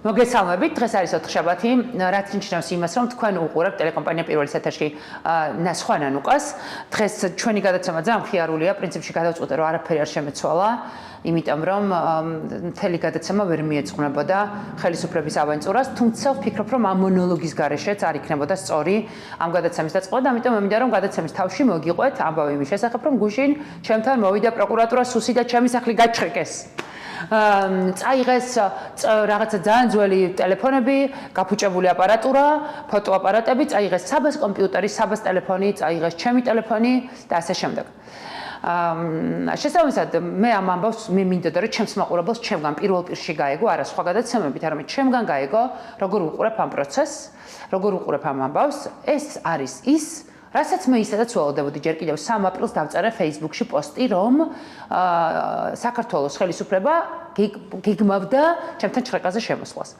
მოგესალმებით. დღეს არის ოთხშაბათი, რაც ნიშნავს იმას, რომ თქვენ უყურებთ ტელეკომპანია პირველი ეთერში სხვა ნანუკას. დღეს ჩვენი გადაცემა ძალიან მხიარულია, პრინციპში გადავწყვეტე, რომ არაფერი არ შემეცვალა, იმიტომ რომ მთელი გადაცემა ვერ მიეძღვნებოდა ხელისუფლების ავანტურას, თუმცა ვფიქრობ, რომ ამ მონოლოგის გარეშეც არ იქნებოდა სწორი ამ გადაცემის დაწყობა და ამიტომ მინდა რომ გადაცემის თავში მოგიყვეთ ამბავი იმის შესახებ, რომ გუშინ ჩემთან მოვიდა პროკურატურა სუსი და ჩემი სახლი გაჩხრეკეს. წაიღეს რაღაცა ძალიან ძველი ტელეფონები, გაფუჭებული აპარატურა, ფოტოაპარატები, წაიღეს საბას კომპიუტერი, საბას ტელეფონი, წაიღეს ჩემი ტელეფონი და ასე შემდეგ. შესაბამისად, მე ამ ამბავს მინდოდა რომ ჩემს მაყურებელს ჩემგან პირველ პირში გაეგო, არა სხვა გადაცემებით, არამედ ჩემგან გაეგო, როგორ უყურებ ამ პროცესს, როგორ უყურებ ამ ამბავს. ეს არის ის რასაც მე ისედაც ველოდებოდი ჯერ კიდევ 3 აპრილს დავწერე Facebook-ში პოსტი, რომ საქართველოს ხელისუფლება გიგმავდა ჩემთან ჩხრეკაზე შემოსვლას.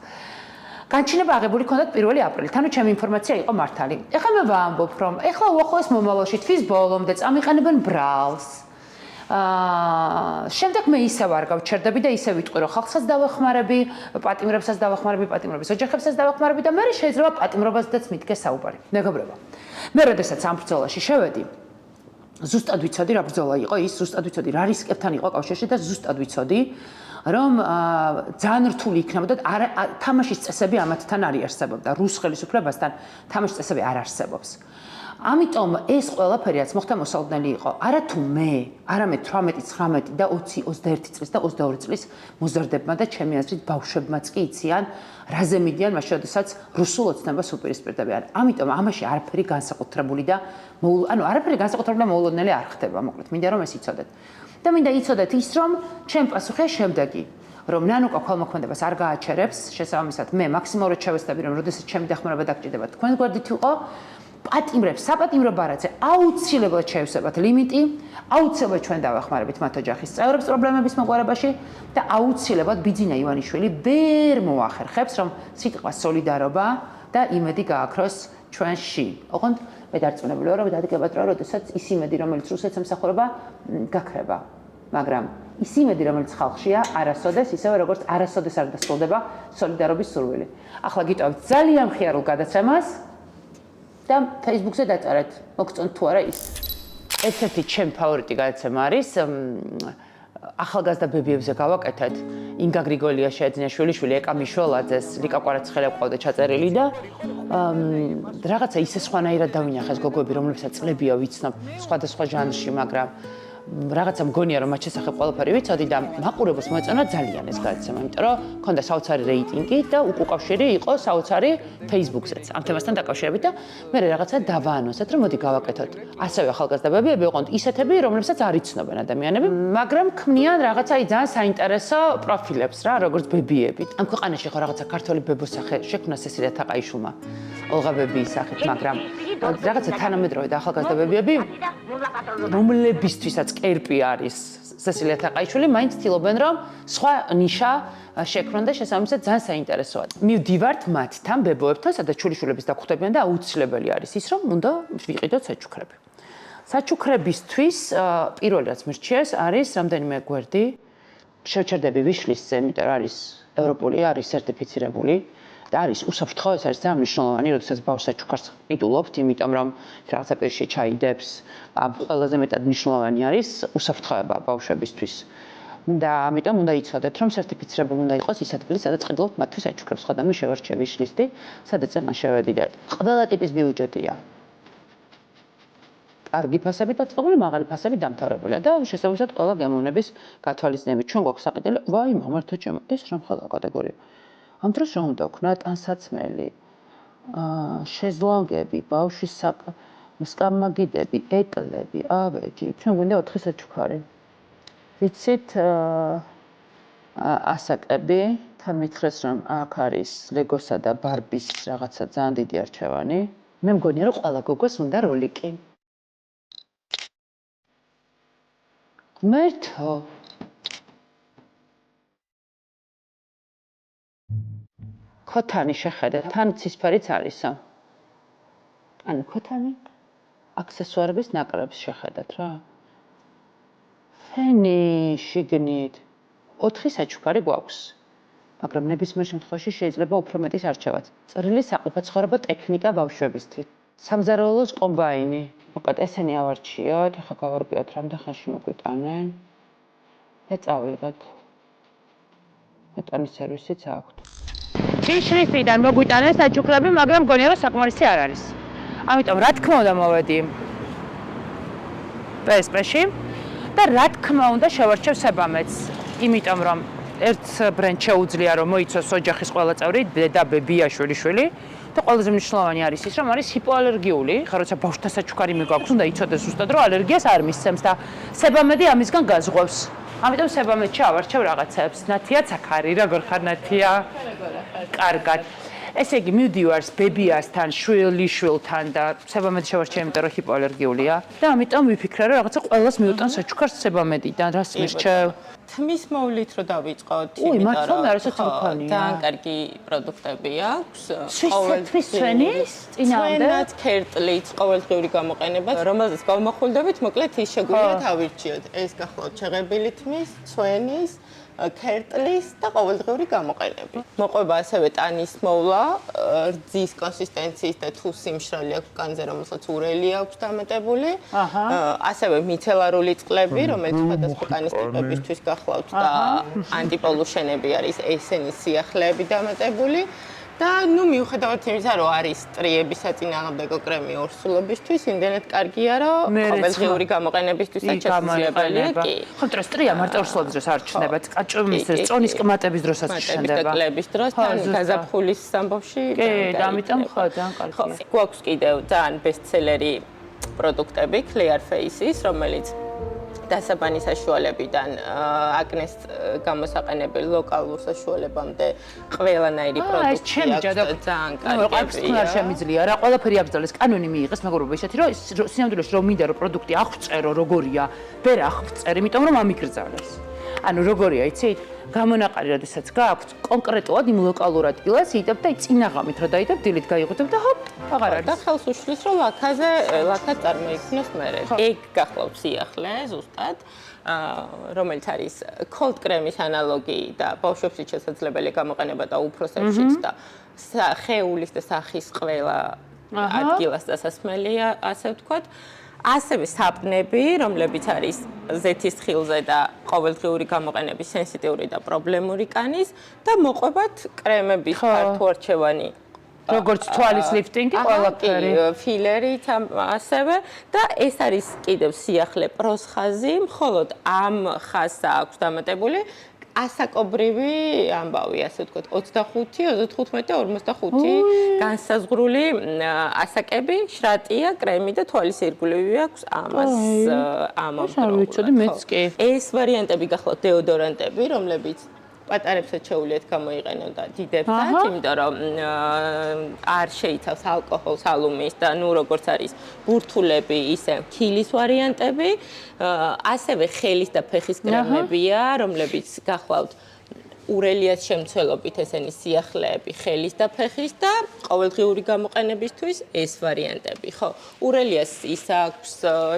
განჩინება აღებული ქონდათ 1 აპრილით, ანუ ჩემი ინფორმაცია იყო მართალი. ეხლა მე ვამბობ, რომ ეხლა უახლოეს მომავალში თვის ბოლომდე წამიყენებენ ბრალს. შემდეგ მე ისევ არ გავჩერდები და ისევ ვიტყვი, რომ ხალხსაც დავეხმარები, პატიმრებსაც დავეხმარები, პატიმრების ოჯახებსაც დავეხმარები და მე შეიძლება პატიმრობასაც მიდგეს საუბარი. მეგობრებო, მე როდესაც ამ ბრძოლაში შევედი, ზუსტად ვიცოდი რა ბრძოლა იყო ის, ზუსტად ვიცოდი რა რისკებთან იყო კავშირში და ზუსტად ვიცოდი, რომ ძალიან რთული იქნებოდა თამაშის წესები ამათთან არ იარსებობდა, რუს ხელისუფლებასთან თამაშის წესები არ არსებობს. ამიტომ ეს ყველაფერი რაც მოხდა მოსალოდნელი იყო. არა თუ მე, არამედ 18, 19 და 20, 21 წლის და 22 წლის მოზარდებმა და ჩემი აზრით ბავშვებმაც კი იციან, რაზე მიდიან მაშინ, როდესაც რუსულ ოცნებას უპირისპირდებიან. ამიტომ ამაში არაფერი განსაკუთრებული და ანუ არაფერი განსაკუთრებული და მოულოდნელი არ ხდება, მოკლედ, მინდა რომ ეს იცოდეთ. და მინდა იცოდეთ ის, რომ ჩემ პასუხია შემდეგი, რომ ნანუკა ქველმოქმედებას არ გააჩერებს, შესაბამისად მე მაქსიმალურად შევეცდები, რომ როდესაც ჩემი დახმარება დაგჭირდება, თქვენ გვერდით იყო, პატიმრებს, საპატიმრო ბარათზე აუცილებლად შევსებათ ლიმიტი, აუცილებლად ჩვენ დავახმარებით მათ ოჯახის წევრებს პრობლემების მოგვარებაში და აუცილებლად ბიძინა ივანიშვილი ვერ მოახერხებს, რომ სიტყვა სოლიდარობა და იმედი გააქროს ჩვენში. ოღონდ მე დარწმუნებული ვარ, რომ დადგებათ რა, როდესაც ის იმედი, რომელიც რუსეთს ემსახურება, გაქრება. მაგრამ ის იმედი, რომელიც ხალხშია, არასოდეს, ისევე როგორც არასოდეს არ დასრულდება სოლიდარობის სურვილი. ახლა გიტოვებთ ძალიან მხიარულ გადაცემას და Facebook-ზე დაწერეთ, მოგწონთ თუ არა ის. ერთ-ერთი ჩემი ფავორიტი გადაცემა არის ახალგაზრდა ბებიებზე გავაკეთეთ. ინგა გრიგოლია შეეძინა-შვილიშვილი, ეკა მიშველაძეს, ლიკა კვარაცხელა ყავდა ჩაწერილი და რაღაცა ისე სხვანაირად დავინახეს გოგოები, რომლებსაც წლებია ვიცნობ სხვადასხვა ჟანრში, მაგრამ რაღაცა მგონია რომ მათ შესახებ ყველაფერი ვიცოდი და მაყურებელს მოეწონა ძალიან ეს გადაცემა, იმიტომ რომ ქონდა საოცარი რეიტინგი და უკავშირი იყო საოცარი Facebook-ზეც ამ თემასთან დაკავშირებით და მე რაღაცა დავაანონსეთ, რომ მოდი გავაკეთოთ. ასევე ახალგაზრდა ბებიები ოღონდ ისეთები, რომლებსაც არ იცნობენ ადამიანები, მაგრამ ქმნიან რაღაცა ძალიან საინტერესო პროფილებს რა, როგორც ბებიები. ამ ქვეყანაში ხო რაღაცა ქართული ბებოსახე შექმნა სესილია თაყაიშვილმა, ოლღა ბებიის სახით, მაგრამ რაღაცა თანამედროვე და ახალგაზრდა ბებიები, რომლებისთვისაც კერპი არის სესილია თაყაიშვილი, მაინც ცდილობენ რომ სხვა ნიშა შექმნან და შესაბამისად ძალიან საინტერესოა. მივდივართ მათთან ბებოებთან, სადაც შვილიშვილების დაგხვდებიან და აუცილებელი არის ის, რომ უნდა ვიყიდოთ საჩუქრები. საჩუქრებისთვის პირველი რაც მირჩიეს არის რამდენიმე გვერდი. შევჩერდები ვიშლისზე, იმიტომ რომ არის ევროპული, არის სერტიფიცირებული. და არის უსაფრთხო, ეს არის ძალიან მნიშვნელოვანი, როდესაც ბავშვს საჩუქარს ყიდულობთ, იმიტომ რომ რაღაცა პირში ჩაიდებს, ყველაზე მეტად მნიშვნელოვანი არის უსაფრთხოება ბავშვებისთვის. და ამიტომ უნდა იცოდეთ, რომ სერტიფიცირებული უნდა იყოს ის ადგილი, სადაც ყიდულობთ მათთვის საჩუქრებს. ხოდა მე შევარჩევი ვიშლისტი, სადაც ამან შევედი და ყველა ტიპის ბიუჯეტია. კარგი ფასები დაწყებული, მაღალი ფასები დამთავრებულია და შესაბამისად ყველა გემოვნების გათვალისწინებით. ჩვენ გვაქვს საყიდელი, ვაი, მამართა ჩემო, ეს რა მხოლოდ კატეგორია. ამ დროს რა უნდა ვქნა? ტანსაცმელი, შეზლონგები, ბავშვის სკამაგიდები, ეტლები, ავეჯი. ჩვენ გვინდა 4 საჩუქარი. ვიცით, ასაკები, თან მითხრეს, რომ აქ არის ლეგოსა და ბარბის რაღაცა ძალიან დიდი არჩევანი. მე მგონია, რომ ყველა გოგოს უნდა როლიკი. ღმერთო ქოთანი შეხედეთ, თან ცისფერიც არისო. ანუ ქოთანი აქსესუარების ნაკრებს შეხედეთ რა. ფენი შიგნით 4 საჩუქარი გვაქვს. მაგრამ ნებისმიერ შემთხვევაში შეიძლება უფრო მეტის არჩევაც. წრილი საყოფაცხოვრებო ტექნიკა ბავშვებისთვის. სამზარეულოს კომბაინი. მოკლედ ესენი ავარჩიოთ, ახლა გავარკვიოთ რამდენ ხანში მოგვიტანენ. და წავიღოთ. მეტანის სერვისიც აქვთ. შრიფტიდან მოგვიტანეს საჩუქრები, მაგრამ მგონია რომ საკმარისი არ არის. ამიტომ რა თქმა უნდა მოვედი PSP-ში და რა თქმა უნდა შევარჩევ Sebamed-ს, იმიტომ რომ ერთ ბრენდ შეუძლია რომ მოიცოს ოჯახის ყველა წევრი, დედა, ბებია, შვილი და ყველაზე მნიშვნელოვანი არის ის, რომ არის ჰიპოალერგიული. ხა როცა ბავშვთა საჩუქარი მიგვაქვს, უნდა იცოდეს ზუსტად რომ ალერგიას არ მისცემს და Sebamed-ი ამისგან გაზღვევს. ამიტომ Sebamed-ში ავარჩევ რაღაცებს. ნათიაც აქ არის, როგორ ხარ ნათია? კარგად. ესე იგი მივდივარს ბებიასთან, შვილთან და Sebamed-ში შევარჩევ, იმიტომ რომ ჰიპოალერგიულია და ამიტომ ვიფიქრე რომ რაღაცა ყველას მიუტან საჩუქარს Sebamed-დან, რას მირჩევ? თმის მოვლით რო დავიწყოთ, იმიტომ რომ ძალიან კარგი პროდუქტები აქვს. თმის ცვენის წინააღმდეგ ქერტლით ყოველდღიური გამოყენება, რომელზეც გავმახვილდებით, მოკლედ ის შეგვიძლია თავირჩიოთ. ეს გახლავთ შეღებილი თმის, ცვენის, ქერტლის და ყოველდღიური გამოყენები. მოყვება ასევე ტანის მოვლა, რძის კონსისტენციის და თუ სიმშრალე აქვს კანზე, რომელსაც ურელი აქვს დამეტებული. ასევე მიცელარული წყლები, რომელიც სხვადასხვა კანის ტიპებისთვის გახლავთ და ანტიპოლუშენები არის ესენი სიახლეები დამეტებული. და მიუხედავად იმისა, რომ არის ტრიები საწინააღმდეგო კრემი ორსულობისთვის, იმდენად კარგია, რომ ყოველდღიური გამოყენებისთვისაც შესაძლებელია. კი. ხო, დროს ტრია მარტო ორსულობის დროს არ ჩნდება, კაჭუმის დროს, წონის კმატების დროსაც ჩნდება. კლების დროს თან გაზაფხულის ამბავში. კი, და ამიტომ ხო, ძალიან კარგია. გვაქვს კიდევ ძალიან ბესტსელერი პროდუქტები, Clear Faces, რომელიც დასაბანის საშუალებიდან აკნეს გამოსაყენებელი ლოკალურ საშუალებამდე ყველანაირი პროდუქტი აქვს ძალიან კარგია. არ შემიძლია რა, ყველაფერი აბრძოლეს, კანონი მიიღეს, მეგობრებო, ისეთი რომ სინამდვილეში რომ მინდა რომ პროდუქტი აღწერო როგორია, ვერ აღწერ, იმიტომ რომ ამიკრძალეს. ანუ როგორია, იცით? გამონაყარი როდესაც გააქვთ, კონკრეტულად იმ ლოკალურ ადგილას იდებ და წინაღამით რო დაიდებ, დილით გაიღვიძებ და ჰოპ, აღარ არის. და ხელს უშლის რომ ლაქად წარმოიქმნოს მერე. ეგ გახლავთ სიახლე ზუსტად, რომელიც არის cold cream-ის ანალოგი და ბავშვებშიც შესაძლებელია გამოყენება და უფროსებშიც და ხეულის და სახის ყველა ადგილას დასასმელია, ასე ვთქვათ. ასევე საპნები, რომლებიც არის ზეთის ხილზე და ყოველდღიური გამოყენების სენსიტიური და პრობლემური კანის და მოყვებათ კრემების ფართოარჩევანი. როგორც თვალის ლიფტინგი, ყველაფერი. ფილერით ასევე და ეს არის კიდევ სიახლე პროსხაზი, მხოლოდ ამ ხაზს აქვს დამატებული ასაკობრივი ამბავი, ასე ვთქვათ, 25, 35 და 45 განსაზღვრული ასაკები, შრატია, კრემი და თვალის ირგვლივი აქვს ამას ამავდროულად. ეს ვარიანტები გახლავთ დეოდორანტები, რომლებიც პატარებსაც შეუძლიათ გამოიყენონ და დიდებსაც, იმიტომ რომ არ შეიცავს ალკოჰოლს, ალუმის და როგორც არის ბურთულები, ისე ქილის ვარიანტები, ასევე ხელის და ფეხის კრემებია, რომლებიც გახლავთ ურელიას შემცველობით ესენი სიახლეები ხელის და ფეხის და ყოველდღიური გამოყენებისთვის ეს ვარიანტები, ხო. ურელიას ის აქვს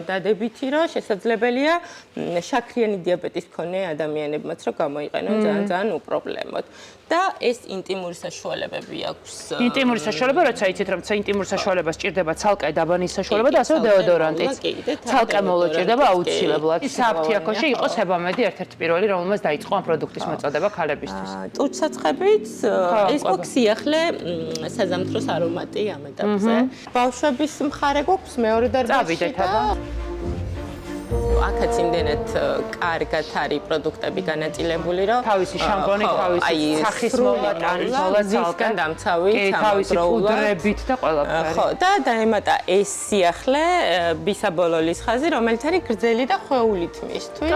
დადებითი, რომ შესაძლებელია შაქრიანი დიაბეტის მქონე ადამიანებმაც რომ გამოიყენონ ძალიან უპრობლემოდ. და ეს ინტიმური საშუალებები აქვს. ინტიმური საშუალება, როცა იცით, რომ ინტიმურ საშუალებას ჭირდება ცალკე დაბანის საშუალება და ასევე დეოდორანტიც. ცალკე მოვლა ჭირდება აუცილებლად. საფთიაქოში იყო Sebamed-ი ერთ-ერთი პირველი, რომელმაც დაიწყო ამ პროდუქტის მოწოდება ქალებისთვის. ტუჩსაცხებით ეს გვაქვს სიახლე საზამთროს არომატი ამ ეტაპზე. ბავშვების მხარე გვაქვს მეორე დარბაზში და აქაც იმდენად კარგად არის პროდუქტები განაწილებული, რომ თავისი შამპონი, თავისი სახის მოვლა, ტანის მოვლა, ზისგან დამცავი, თავისი პუდრებით და ყველაფერი. ხო, და დაემატა ეს სიახლე ბისაბოლოლის ხაზი, რომელიც არის გრძელი და ხვეული თმისთვის.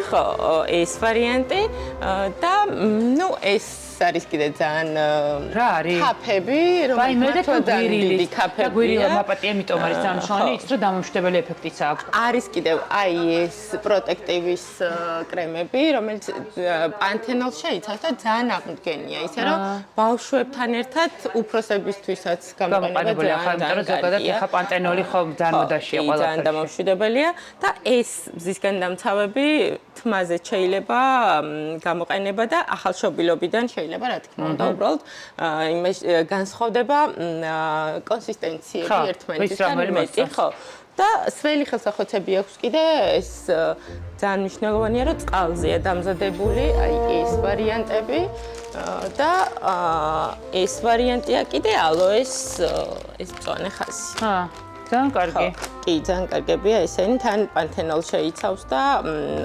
ხო, ეს ვარიანტი და ეს არის კიდე ძალიან რა არის? კაფები, რომელთაც გვირილი კაფები. გვირილა მაპატი, ამიტომ არის ძალიან მნიშვნელოვანი, ის რომ დამამშვიდებელი ეფექტიც აქვს. არის კიდევ ეს პროტექტივის კრემები, რომელიც პანთენოლს შეიცავს და ძალიან აღდგენია, ისე რომ ბავშვებთან ერთად უფროსებისთვისაც გამოყენება ძალიან ზოგადად ხა პანთენოლი ხო ძალიან მოდაშია ყველაფერში. ძალიან დამამშვიდებელია და ეს მზისგან დამცავები თმაზე შეიძლება გამოყენება და ახალშობილობიდან შეიძლება რა თქმა უნდა უბრალოდ იმას განსხვავდება კონსისტენციები ერთმანეთისგან მეტი ხო და სველი ხელსახვეცები აქვს კიდე ეს ძალიან მნიშვნელოვანია რომ წყალზეა დამზადებული აი ეს ვარიანტები და ეს ვარიანტია კიდე ალოეს ეს მწვანე ხაზი ძალიან კარგი. კი, ძალიან კარგებია ესენი, თან პანთენოლ შეიცავს და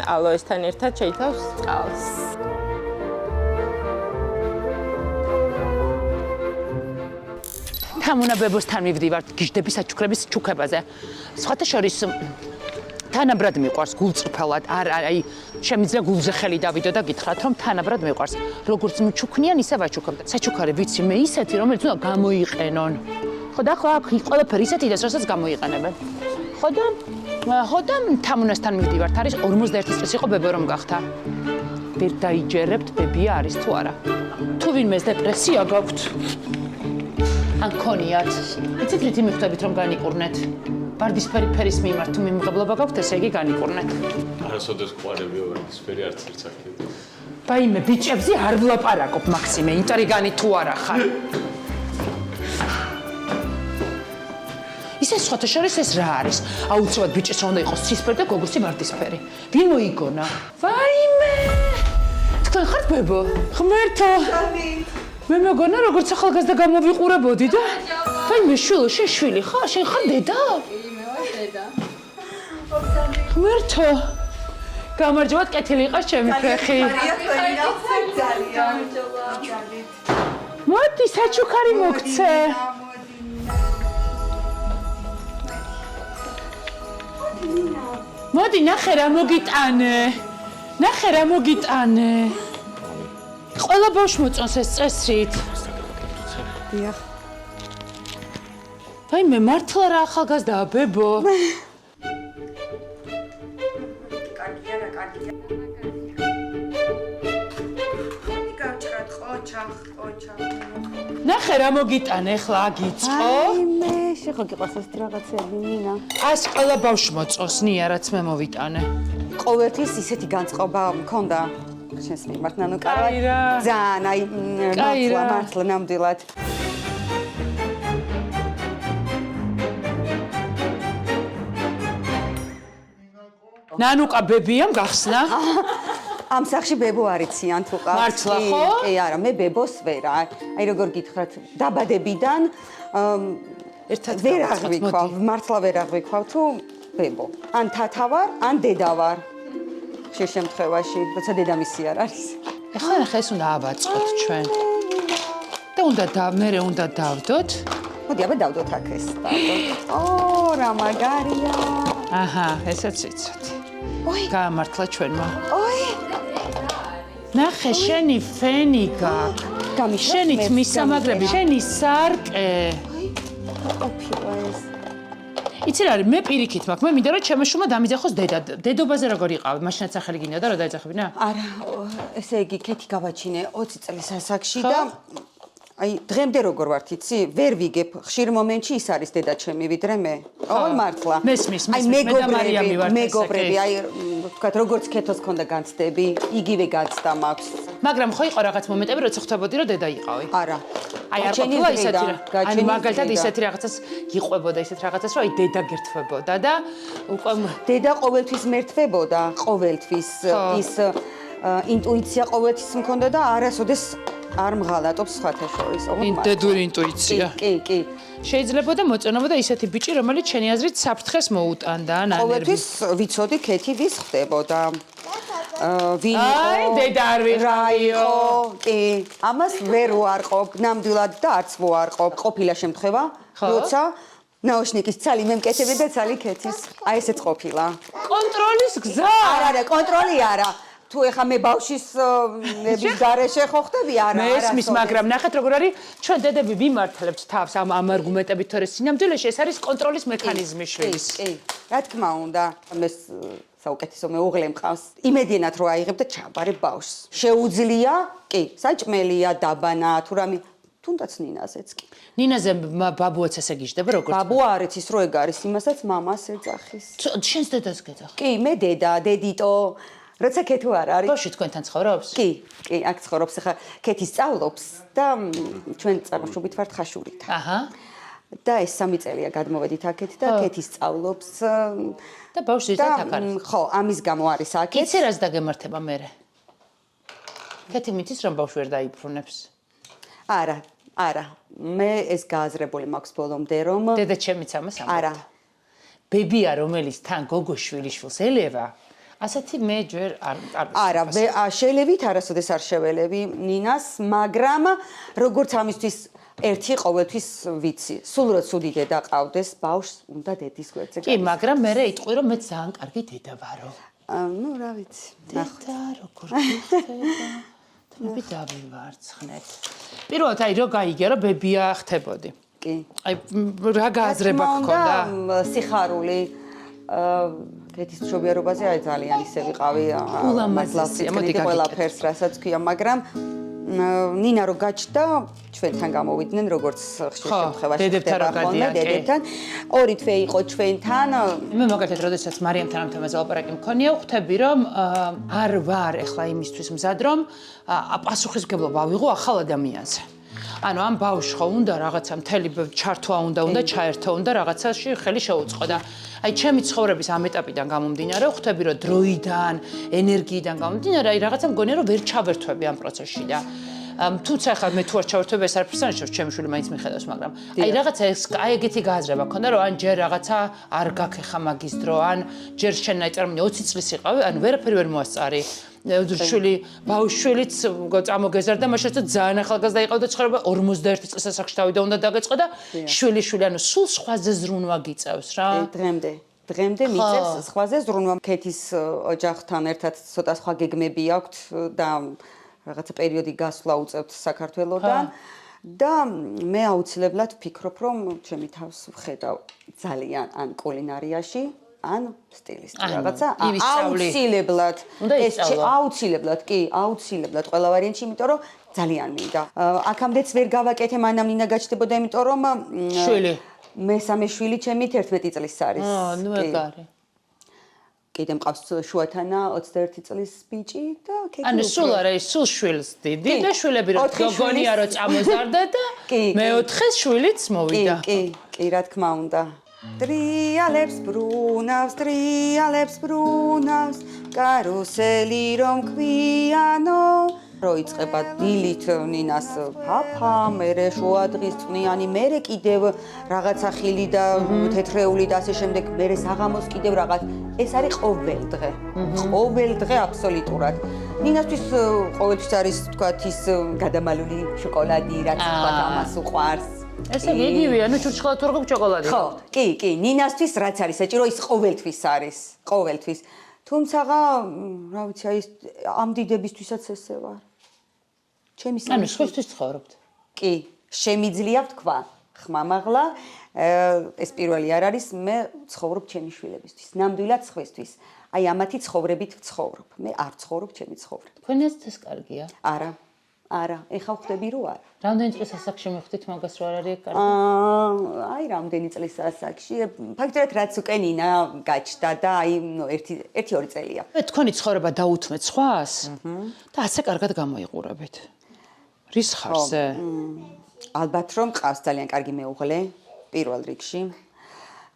ალოესთან ერთად შეიცავს წყალს. თამუნაბებოსთან მივდივართ გიჟდების საჩუქრების ჩუქებაზე. სხვათა შორის თანაბრად მიყვარს გულწრფელად, აი შემიძლია გულზე ხელი დავიდო და გითხრათ, რომ თანაბრად მიყვარს. როგორც მჩუქნიან, ისე ვაჩუქებ. საჩუქარი ვიცი მე ისეთი, რომელიც უნდა გამოიყენონ. ხო და ახლა აქ ყველაფერი ისეთი და რასაც გამოიყენებენ. ხო და თამუნასთან მივდივართ, არის 51 წლის იყო ბებო რომ გახდა. ვერ დაიჯერებთ ბებია არის თუ არა. თუ ვინმეს დეპრესია გაქვთ ან ქონიათ, იცით რითი მიხვდებით რომ განიყურნეთ? ვარდისფერი ფერის მიმართ თუ მიმღებლობა გაქვთ, ესე იგი განიყურნეთ. არასოდეს ყვარებია ვარდისფერი არც ერთ საქმეზე. ბაიმე ბიჭებზე არ ვლაპარაკობ მაქსიმე, ინტრიგანი თუ არა ხარ. ისე სხვათა შორის ეს რა არის? აუცილებლად ბიჭის უნდა იყოს ცისფერი და გოგოსი ვარდისფერი. ვინ მოიგონა? ვაიმე! თქვენ ხართ ბებო? ღმერთო! მე მეგონა როგორც ახალგაზრდა გამოვიყურებოდი და ვაიმე შვილო, შენ შვილი ხარ? შენ ხარ დედა? კი, მე ვარ დედა. ღმერთო! გამარჯობათ, კეთილი იყავს ჩემი ფეხი. მოდი, საჩუქარი მოგცე. მოდი ნახე რა მოგიტანე. ნახე რა მოგიტანე. ყველა ბავშვს მოწონს ეს წესრით. დიახ. ვაიმე მართლა რა ახალგაზრდაა ბებო? კარგია რა კარგია. გაგჭრათ ყოჩა. ნახე რა მოგიტანე ახლა აგიწყო. მე შეხო გიყვარს ეს რაღაცები მინა. ას ყველა ბავშვს მოწონს ნია რაც მე მოვიტანე. ყოველთვის ისეთი განწყობა მქონდა შენს მიმართ ნანო კარგი. კაი რა. ძალიან აი მართლა ნამდვილად. ნანუკა ბებიამ გახსნა? ამ სახში ბებო არიციან თუ ყავს. მართლა ხო? კი, არა, მე ბებოს ვერა. აი როგორ გითხრათ, დაბადებიდან ერთად ვერ გავაცხოთ, აღვიქვა, მართლა ვერ აღვიქვა თუ ბებო. ან თათა ვარ, ან დედა ვარ. ხშირ შემთხვევაში, როცა დედამისი არ არის. ეხლა ნახე ეს უნდა ავაწყოთ ჩვენ. და მერე უნდა დავდოთ. მოდი, აბა დავდოთ აქ ეს. ო, რა მაგარია. აჰა, ესეც იცოდი. ოი, გაამართლა ჩვენმა. ოი. ნახე შენი ფენი გაქვს. გამიშვა შენით მისამაგრები, შენი სარკე. ყოფილა ეს. იცი რა არის, მე პირიქით მაქვს. მე მინდა რომ ჩემო შუმა დამიძახოს დედა. დედობაზე როგორ იყავი? მაშინაც სახელი გინდა და რა დაეძახებინა? არა, ესე იგი, კეთი გავაჩინე 20 წლის ასაკში და აი, დღემდე როგორ ვართ, იცი? ვერ ვიგებ, ხშირ მომენტში ის არის დედა ჩემი, ვიდრე მე. ой, მართლა. მესმის, მე და მარიამი ვართ. მეგობრები, აი, ვთქვათ, როგორც ქეთოს ქონდა განცდები, იგივე განცდა მაქვს. მაგრამ ხო იყო რაღაც მომენტები, როცა ხვდებოდი რომ დედა იყავი. არა. აი არ ყოფილა ისეთი რა. ანუ მაგალითად ისეთი რაღაცას გიყვებოდა ისეთ რაღაცას, რომ აი დედა გერთვებოდა და უკვე დედა ყოველთვის მერთვებოდა, ყოველთვის ის ინტუიცია ყოველთვის მქონდა და არასოდეს არ მღალატობს სხვათა შორის. დედური ინტუიცია. კი. შეიძლება და მოწონებოდა ისეთი ბიჭი, რომელიც შენი აზრით საფრთხეს მოუტანდა, ან ყოველთვის ვიცოდი ქეთი ვის ხდებოდა. ვინ იყო? აი, დედა არ ვიყავიო. კი, ამას ვერ ვარყოფ, ნამდვილად და არც ვარყოფ. ყოფილა შემთხვევა, როცა ნაოშნიკის ცალი მემკეთები და ცალი ქეთის. აი ესეც ყოფილა. კონტროლის გზა. არა, კონტროლი არა. თუ ეხა მე ბავშვის გარეშე ხო ხდები არა მე ესმის, მაგრამ ნახეთ როგორ არის ჩვენ დედები ვიმართლებთ თავს ამ არგუმენტებით, თორე სინამდვილეში ეს არის კონტროლის მექანიზმი შვილის. კი, რა თქმა უნდა, ამას საუკეთესო მეუღლე მყავს. იმედიანად რო აიღებ და ჩაბარებ ბავშვს. შეუძლია, კი, საჭმელია, დაბანა, თუ რამე თუნდაც ნინაზეც კი. ნინაზე ბაბუაც ესე გიждდება როგორც? ბაბუ არ იცის რო ეგ არის, იმასაც მამას ეძახის. შენს დედას გეძახ. კი, მე დედა, დედიტო როცა ქეთო არ არის. ბავშვი თქვენთან ცხოვრობს? კი, აქ ცხოვრობს, ახლა ქეთი სწავლობს და ჩვენ წარმოშობით ვართ ხაშურით. აჰა. და ეს 3 წელია გადმოვედით აქეთ და ქეთი სწავლობს და ბავშვი ზუსტად აქ არის. ხო, ამის გამო არის აქეთ. იცი რას დაგემართება მე? ქეთი მითის რომ ბავშვი ვერ დაიბრუნებს. არა, მე ეს გააზრებული მაქვს ბოლომდე რომ დედა ჩემიც ამას ამბობს. არა. ბებია რომელიც თან გოგო შვილიშვილს ელევა, ასეთი მე ჯერ არ არა, შელევით არასოდეს არ შეველევი ნინას, მაგრამ როგორც ამისთვის ერთი ყოველთვის ვიცი. სულ რო ცუდი დედა ყავდეს, ბავშვს უნდა დედის გვერდზე კი, მაგრამ მე იტყვი რომ მე ძალიან კარგი დედა ვარო. ნუ რა ვიცი. დედა როგორ ხდება? თმები დავივარცხნეთ. პირველად აი რო გაიგე რომ ბებია ხდებოდი. კი. აი რა გააზრება გქონდა? სიხარული კეთის მშობიარობაზე აი ძალიან ისე ვიყავი ულამაზესია, მოდი გაგიკეთე. ყველაფერს რასაც ქვია, მაგრამ ნინა რო გაჩნდა, ჩვენთან გამოვიდნენ როგორც ხშირ შემთხვევაში დედებთან რო გადიან, დედებთან. ორი თვე იყო ჩვენთან. მე მაგალითად როდესაც მარიამთან ამ თემაზე ლაპარაკი მქონია, ვხვდები რომ არ ვარ ეხლა იმისთვის მზად რომ პასუხისმგებლობა ვიღო ახალ ადამიანზე. ანუ ამ ბავშვს ხო უნდა რაღაცა მთელი ჩართვა უნდა ჩაერთო უნდა რაღაცაში ხელი შეუწყო და აი ჩემი ცხოვრების ამ ეტაპიდან გამომდინარე ვხვდები რომ დროიდან, ენერგიიდან გამომდინარე აი რაღაცა მგონია რომ ვერ ჩავერთვები ამ პროცესში და თუმცა ხა მე თუ არ ჩავერთვები ეს არაფერს არ ნიშნავს ჩემი შვილი მაინც მიხედავს მაგრამ აი რაღაცა ეს აი ეგეთი გააზრება ქონდა რომ ან ჯერ რაღაცა არ გაქეხა მაგის დრო ან ჯერ შენ აი წარმოვიდი 20 წლის იყავი ან ვერაფერი ვერ მოასწარი შვილი ბავშვილიც წამოგეზარდა მაშინ ძალიან ახალგაზრდა იყო და ცხოვრება 51 წლის ასაკში დავიდა უნდა დაგეწყო და შვილი ანუ სულ სხვაზე ზრუნვა გიწევს რა დღემდე მიწევს სხვაზე ზრუნვა ქეთის ოჯახთან ერთად ცოტა სხვა გეგმები აქვთ და რაღაცა პერიოდი გასვლა უწევთ საქართველოსთან და მე აუცილებლად ვფიქრობ რომ ჩემი თავს ვხედავ ძალიან ან კულინარიაში ან სტილისტი რაღაცა აუცილებლად ეს აუცილებლად ყველა ვარიანტი იმიტომ რომ ძალიან მინდა აქამდეც ვერ გავაკეთე მანამ ნინა გაჩნდებოდა იმიტომ რომ შვილი მესამე შვილი ჩემი 11 წლის არის ნუ ეგარი კიდე მყავს შუათანა 21 წლის ბიჭი და ანუ სულ არა ის სულ შვილს დიდი და შვილები რო გოგონია რო წამოზარდა და მეოთხე შვილიც მოვიდა კი რა თქმა უნდა Trialeps brunavs, karuseli რომ ქვიანო როიწყება დილით ნინას ფაფა, მერე შუა დღის წვნიანი, მერე კიდევ რაღაცა ხილი და თეთრეული და ასე შემდეგ, მერე საღამოს კიდევ რაღაც. ეს არის ყოველ დღე. ყოველ დღე აბსოლუტურად. ნინასთვის ყოველთვის არის თქვათ ის გადამალული შოკოლადი, რაც თქვათ ამას უყვარს. ესე გიგივია, ნუ ჩურჩხლა თუ როგორ შოკოლადი. ხო, კი, ნინასთვის რაც არის საჭირო, ის ყოველთვის არის, ყოველთვის. თუმცა, რა ვიცი, აი ამ დიდებისთვისაც ესე ვარ. ჩემი ანუ სხვისთვის ცხოვრობთ. კი, შემიძლია ვთქვა, ხმამაღლა, ეს პირველი არ არის, მე ცხოვრობ ჩემი შვილებისთვის, ნამდვილად სხვისთვის. აი ამათი ცხოვრებით ვცხოვრობ. მე არ ვცხოვრობ ჩემი ცხოვრებით. თქვენაც ეს კარგია? არა, ეხა ვხვდები რო არა. რამდენი წლის ასაკში მივხვდით მაგას რო არ არის კარგი? აი რამდენი წლის ასაკში, ფაქტობრივად რაც უკვე ნინა გაჩნდა და აი 1-2 წელია. თქვენი ცხოვრება დაუთმეთ სხვას და ასე კარგად გამოიყურებით. რის ხარზე? ალბათ რომ ყავს ძალიან კარგი მეუღლე პირველ რიგში.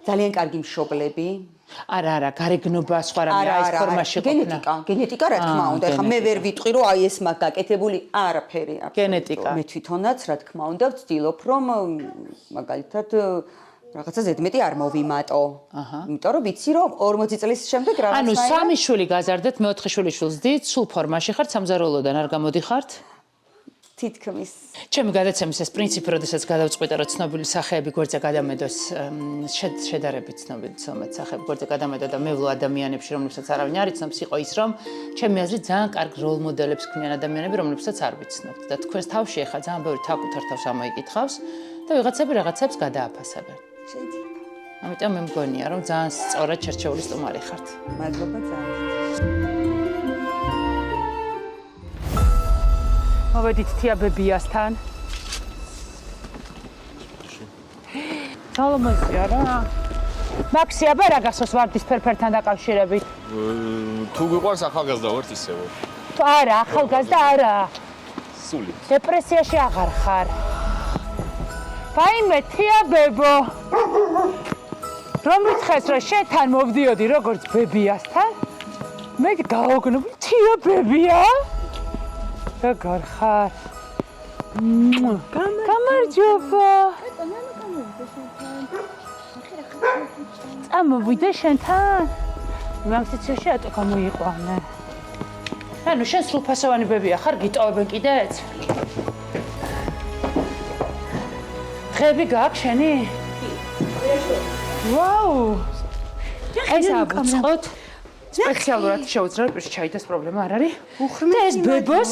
ძალიან კარგი მშობლები. არა, გარეგნობა სხვა რამე აი ეს ფორმაში ყოფნა. გენეტიკა რა თქმა უნდა. ეხლა მე ვერ ვიტყვი რომ აი ეს მაგ გაკეთებული არაფერი. გენეტიკა. მე თვითონაც რა თქმა უნდა ვცდილობ რომ მაგალითად რაღაცა ზედმეტი არ მოვიმატო. იმიტომ რომ ვიცი რომ 40 წლის შემდეგ რაღაცა ანუ სამი შვილი გაზარდეთ, მეოთხე შვილიშვილს დით, სულ ფორმაში ხართ, სამზარეულოდან არ გამოდიხართ? თითქმის. ჩემი გადაცემის ეს პრინციპი, როდესაც გადავწყვიტე, რომ ცნობილი სახეები გვერდზე გადამედოს, შედარებით ცნობილი სახეები გვერდზე გადამედო და მევლო ადამიანებში, რომლებსაც არავინ არ იცნობს, იყო ის, რომ ჩემი აზრით ძალიან კარგ როლ მოდელებს ქმნიან ადამიანები, რომლებსაც არ ვიცნობთ და თქვენს თავში ახლა ძალიან ბევრი თაკუთარ თავს ამოიკითხავს და ვიღაცები რაღაცებს გადააფასებენ. შეიძლება. ამიტომ მე მგონია, რომ ძალიან სწორად შერჩეული სტუმარი ხართ. მადლობა ძალიან. მოვედით თია ბებიასთან. სალომაზია რა. მაქსი აბა რა გახსოვს ვარდის ფერფერთან დაკავშირებით? თუ გიყვარს ახალგაზრდა ვართ ისევ. არა, ახალგაზრდა არა. სული. დეპრესიაში აღარ ხარ. ვაიმე, თია ბებო. რომ მითხეს რომ შეთან მოვდიოდი როგორც ბებიასთან? მე გავოგნობ, თია ბებია? როგორ ხარ? გამარჯობა. წამოვიდე შენთან? მაგციციაში ატო გამოიყვანე. ანუ შენ სრულფასოვანი ბებია ხარ, გიტოვებენ კიდეც? დღეები გაქვს შენი? ვაუ! ეს აბუწყოთ. სპეციალურად შეუძლია პირში ჩაიდას პრობლემა არ არის? და ეს ბებოს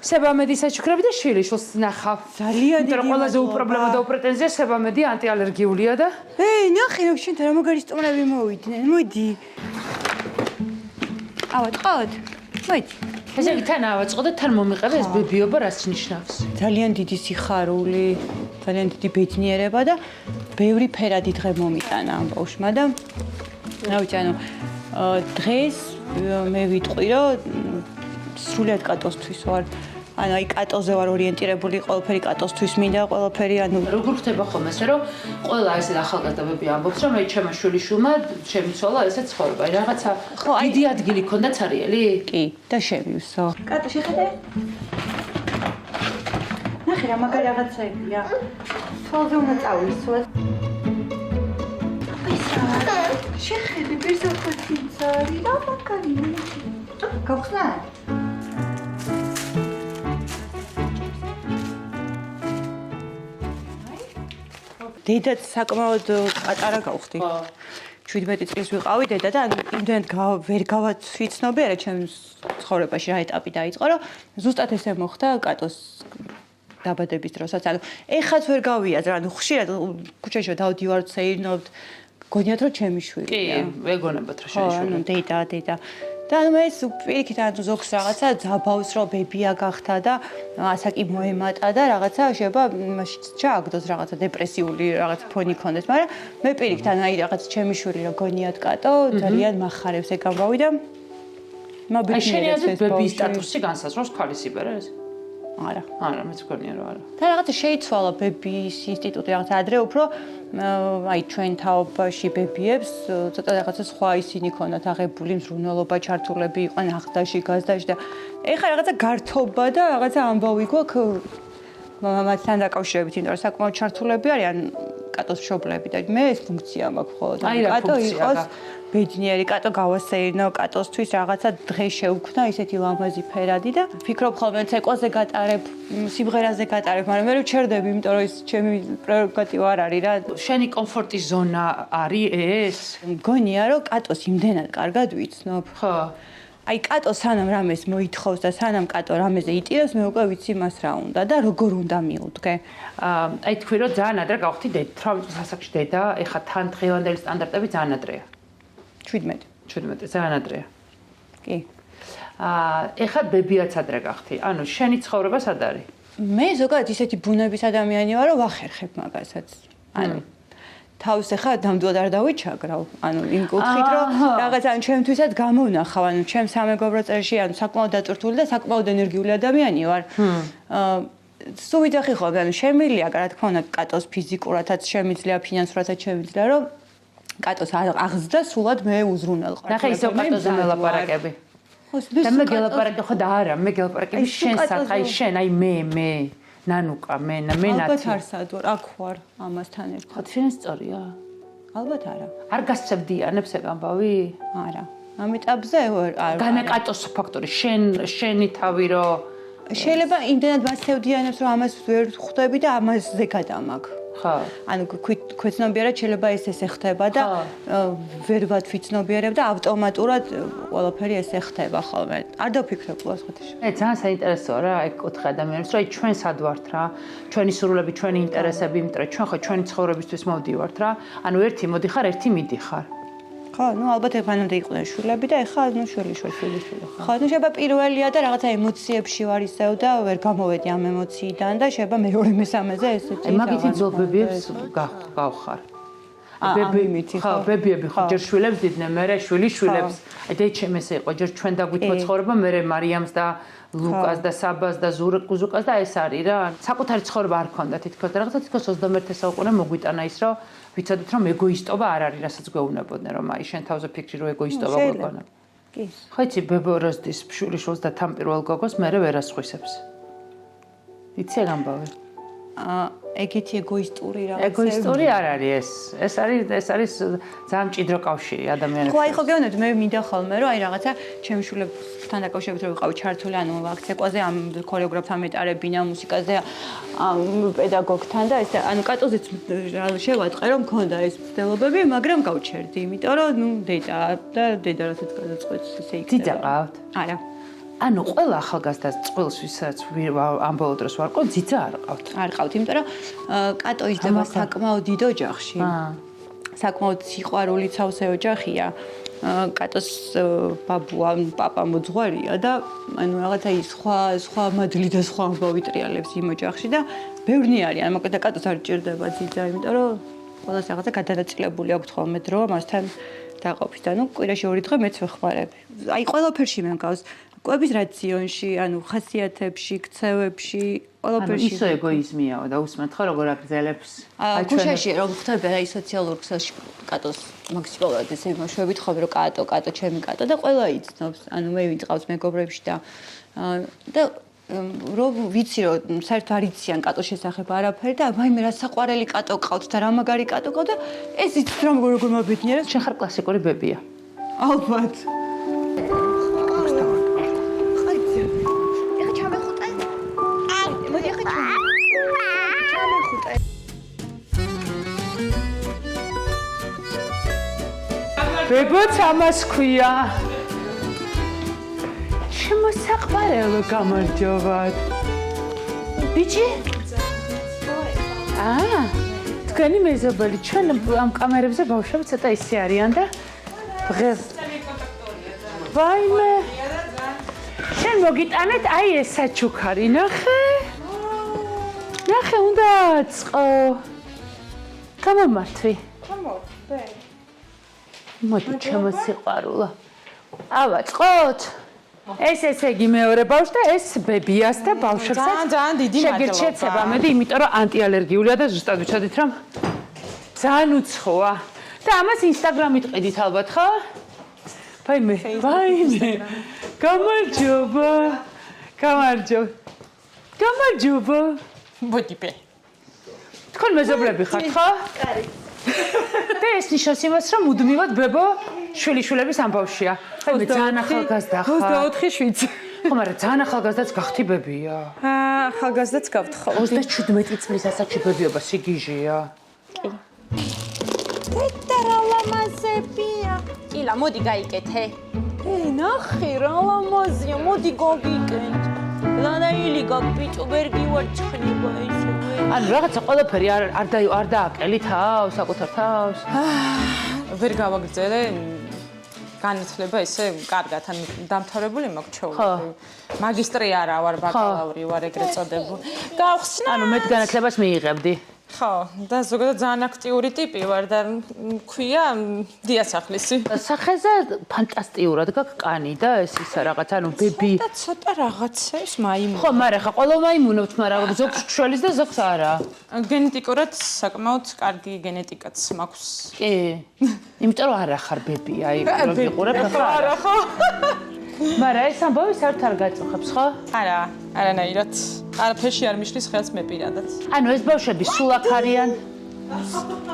სებამედის საჩუქრები და შვილიშვილს ნახავ. ძალიან დიდი ყველაზე უპრობლემო და უპრეტენზია სებამედი ანტიალერგიულია და ნახე რომ შენთან რა მაგარი სტუმრები მოვიდნენ. მოდი. ავატყავთ. მოდი. ესე იგი თან ავაწყო და თან მომიყარე ეს ბებიობა რას ნიშნავს? ძალიან დიდი სიხარული, ძალიან დიდი ბედნიერება და ბევრი ფერადი დღე მომიტანა ამ ბავშვმა და რა ვიცი, ანუ დღეს მე ვიტყვი რომ სრულად კატოსთვის ვარ. ანუ აი კატოზე ვარ ორიენტირებული, ყველაფერი კატოსთვის მინდა, ყველაფერი ანუ როგორ ხდება ხოლმე ესე რომ ყველა ეს ახალგაზრდები ამბობს რომ აი ჩემო შვილიშვილმა შემიცვალა ესე ცხოვრება. აი რაღაცა დიდი ადგილი ქონდა ცარიელი? კი, და შევივსო. კატო შეხედე? ნახე რა მაგარი რაღაცებია. თვალზე უნდა წავისვას. შეხედე ბერზაფოთი ძარი რა მაგარია. გავხსნა? დედაც საკმაოდ პატარა გავხდი. 17 წლის ვიყავი დედა და იმდენად ვერ გავაცვიცნობიერე ჩემს ცხოვრებაში რა ეტაპი დაიწყო, რომ ზუსტად ესე მოხდა კატოს დაბადების დროსაც. ანუ ეხაც ვერ გავიაზრე, ანუ ხშირად ქუჩაში დავდივართ, სეირნობთ, გონიათ რომ ჩემი შვილია. კი, ეგონებათ რა შენი შვილი. ანუ დედა. და ანუ ეს პირიქით ანუ ზოგს რაღაცა ძაბავს რომ ბებია გახდა და ასაკი მოემატა და რაღაცა შეიძლება იმაში ჩააგდოს რაღაცა დეპრესიული რაღაცა ფონი ქონდეს, მაგრამ მე პირიქით ანუ აი რაღაც ჩემი შვილი რომ გონიათ კატო ძალიან მახარებს ეგ ამბავი და აი შენი აზრით ბებიის სტატუსი განსაზღვრავს ქალის იბერეს? არა. არა, მეც მგონია რომ არა. და რაღაცა შეიცვალა ბებიის ინსტიტუტი რაღაცა ადრე უფრო აი ჩვენ თაობაში ბებიებს ცოტა რაღაცა სხვა ისინი ქონდათ აღებული მზრუნველობა ჩართულები იყვნენ აღდაში გაზდაში და ეხლა რაღაცა გართობა და რაღაცა ამბავი გვაქვს მამამთან დაკავშირებით, იმიტომ რომ საკმაოდ ჩართულები არიან კატოს მშობლები და მე ეს ფუნქცია მაქვს ხოლმე. კატო იყოს ბედნიერი, კატო გავასეირნო, კატოსთვის რაღაცა დღე შევქმნა ისეთი ლამაზი ფერადი და ფიქრობ ხოლმე ცეკვაზე გატარებ, სიმღერაზე გატარებ, მაგრამ მე რო ჩერდები, იმიტომ რომ ეს ჩემი პრეროგატივა არ არის რა. შენი კომფორტის ზონა არის ეს? მგონია რომ კატოს იმდენად კარგად ვიცნობ. ხო. აი კატო სანამ რამეს მოითხოვს და სანამ კატო რამეზე იტირებს, მე უკვე ვიცი მას რა უნდა და როგორ უნდა მიუდგე. აი თქვი რომ ძალიან ადრე გავხდი 18 წლის ასაკში დედა, ეხა თან დღევანდელი სტანდარტები ძალიან ადრეა. 17 ძალიან ადრეა. კი. ეხა ბებიაც ადრე გახდი. ანუ შენი ცხოვრება სად არის? მე ზოგადად ისეთი ბუნების ადამიანი ვარ, რომ ვახერხებ მაგასაც. ანუ თავს ეხა ნამდვილად არ დავიჩაგრავ. ანუ იმ კუთხით რომ რაღაც ან ჩემთვისაც გამოვნახავ, ანუ ჩემ სამეგობრო წერში, ანუ საკმაოდ დაწვრთული და საკმაოდ ენერგიული ადამიანი ვარ. სულ ვიძახი ხოლმე, ანუ შემიძლია, რა თქმა უნდა, კატოს ფიზიკურადაც შემიძლია, ფინანსურადაც შემიძლია, რომ კატოს აღზრდა სულად მე უზრუნველყარ. ნახე ისევ კატოზე მელაპარაკები. და მე გელაპარაკე ხო და არა, მე გელაპარაკები შენსაც, აი შენ, აი მე. ნანუკა, მე ნათი. ალბათ არ სადვარ, აქ ვარ ამასთან ერთად. ხო, შენ სწორია. ალბათ არა. არ გასცემდიანებს ეგ ამბავი? არა. ამ ეტაპზე არ. განაკატოს ფაქტორი, შენი თავი რომ შეიძლება იმდენად მასწევდიანებს, რომ ამას ვერ ხვდები და ამაზე გადამაგ. ხო. ანუ ქვეცნობიერად შეიძლება ესე ხდება და ვერ ვათვიცნობიერებ და ავტომატურად ყველაფერი ესე ხდება ხოლმე. არ დავფიქრებ უასხეთში. ძალიან საინტერესოა რა, ეგ კუთხე ადამიანებს, რომ აი ჩვენ სად ვართ რა, ჩვენი სურვილები, ჩვენი ინტერესები, იმიტომ რომ ჩვენ ხო ჩვენი ცხოვრებისთვის მოვდივართ რა. ანუ ერთი მოდიხარ, ერთი მიდიხარ. ხო, ну ალბათ ეგანამდე იყვნენ შვილები და ეხლა ну შვილი. ხო, ну შეიძლება პირველია და რაღაცა ემოციებში ვარ ისევ და ვერ გამოვედი ამ ემოციიდან და შეიძლება მეორე მესამეზე ესეთი. აი მაგითი ძობებებს გავხარ. ამიმითი ხო, ბებიები ხო ჯერ შვილებს დიდნე, მერე შვილიშვილებს. აი და ჩემ ესე იყო, ჯერ ჩვენ დაგვითმო ცხოვრება, მერე მარიამს და ლუკას და საბას და ზურკუზუკას და ეს არის რა. საკუთარი ცხოვრება არ ქონდა თითქოს და რაღაცა თითქოს 21 საუკუნე მოგვიტანა ის, რომ ვიცოდეთ, რომ ეგოისტობა არ არის, რასაც გვეუბნებოდნენ, რომ აი შენ თავზე ფიქრი რომ ეგოისტობა გქონა. კი. ხო იცი, ბებო როსდის შვილიშვილს და თან პირველ გოგოს მერე ვერ ასხვისებს. იცი ეგ ამბავი? ეგეთი ეგოისტური რაღაცა. ეგოისტური არ არის ეს. ეს არის ძალიან მჭიდრო კავშირი ადამიანებს. ხო, აი ხო გეუბნებით, მე მინდა ხოლმე რომ აი რაღაცა ჩემი შვილებთან დაკავშირებით რომ ვიყავი ჩართული, ანუ აქცეკვაზე, ამ ქორეოგრაფთან მეტარებინა, მუსიკაზე, ამ პედაგოგთან და ეს ანუ კატოზეც შევატყე რომ მქონდა ეს ცდილობები, მაგრამ გავჩერდი, იმიტომ რომ ნუ დედა და დედა რასაც გადაწყვეტს ესე იქნება. ძიძა ყავთ? არა. ანუ ყველა ახალგაზრდა წყვილს ვისაც ამ ბოლო დროს ვარ ყო ძიძა არ ყავთ. არ ყავთ, იმიტომ რომ კატო იზრდება საკმაოდ დიდ ოჯახში. საკმაოდ სიყვარული ცავსე ოჯახია. კატოს ბაბუა, პაპა მოძღვარია და ანუ რაღაცა ის სხვა მადლი და სხვა ამბავი ტრიალებს იმ ოჯახში და ბევრნი არის. ანუ მოკლედ კატოს არ ჭირდება ძიძა, იმიტომ რომ ყველას რაღაცა გადანაწილებული აქვს ხოლმე დრო მასთან დაყოფის და ნუ კვირაში 2 დღე მეც ვეხმარები. აი ყველაფერში მე მგავს კვების რაციონში, ანუ ხასიათებში, ქცევებში, ყველაფერში. ისო ეგოიზმიაო და усმენთ ხო როგორ აგზელებს. ქუჩაში რომ ხდება აი სოციალურ ქსელში კატოს მაქსიმალურად ესე იმოშვებით ხოლმე რომ კატო, ჩემი კატო და ყველა იცნობს. ანუ მე ვიწყავს მეგობრებში და რომ ვიცი რომ საერთოდ არ იციან კატოს შესახებ არაფერი და ვაიმე რა საყვარელი კატო ყავთ და რა მაგარი კატო ყავთ და ეს იცით რომ როგორ მობედნიერებს. შენ ხარ კლასიკური ბებია. ალბათ. ბებოც ამას ქვია. ჩემო საყვარელო გამარჯობათ. ბიჭი? თქვენი მეზობელი ჩვენ ამ კამერებზე ბავშვები ცოტა ისე არიან და დღეს ვაიმე შენ მოგიტანეთ აი ეს საჩუქარი ნახე უნდა აწყო გამომართვი მოდი ჩემო სიყვარულო ავაწყოთ ეს ესე იგი მეორე ბავშვი და ეს ბებიას და ბავშვებსაც ძალიან დიდი მადლობა. შეცება მედი, იმიტომ რომ ანტიალერგიულია და ზუსტად ვიცოდით რომ ძალიან უცხოა. და ამას ინსტაგრამით ყიდით ალბათ, ხო? ვაიმე. გამარჯობა. მოდი ბე. თქვენ მეზობლები ხართ, ხო? კარი. და ეს ნიშნავს იმას, რომ მუდმივად ბებო შვილიშვილების ამბავშია. მე ძალიან ახალგაზრდა ხარ. 27-7. ხო, მაგრამ ძალიან ახალგაზრდაც გახთი ბებია. ახალგაზრდაც გავთხოვ. 37 წლის ასაკში ბებიობა სიგიჟეა. დედა რა ლამაზებია. კილა, მოდი გაიკეთე. ნახე რა ლამაზია, მოდი გოგიკენთ. ლანაილი გაგპიტუბერგი ვარ ცხნება ისე. ანუ რაღაცა ყველაფერი არ დააკელი თავს, საკუთარ თავს. ვერ გავაგრძელე განათლება ისე კარგად, ან დამთავრებული მაქვს ჩვეული. მაგისტრი არა ვარ, ბაკალავრი ვარ ეგრეთ წოდებული. გავხსნა. ანუ მე განათლებას მიიღებდი. ხო, და ზოგადად ძალიან აქტიური ტიპი ვარ და ქვია დიასახლისი. სახეზე ფანტასტიურად გაქვს კანი და ეს ისა რაღაც, ანუ ბები. და ცოტა რაღაცებს მაიმუნ. ხო, მაგრამ ხა ყველა მაიმუნობს, მაგრამ ზოგს შველის და ზოგს არა. გენეტიკურად საკმაოდ კარგი გენეტიკაც მაქვს. კი. იმიტომ რომ არა ხარ ბები, აი, რომ ვიყურებ ხა. არა ხო? მაგრამ ეს ამბავი საერთოდ არ გაწუხებს, ხო? არა, არანაირად. არაფერში არ მიშლის ხელს მე პირადად. ანუ ეს ბავშვები სულ აქ არიან.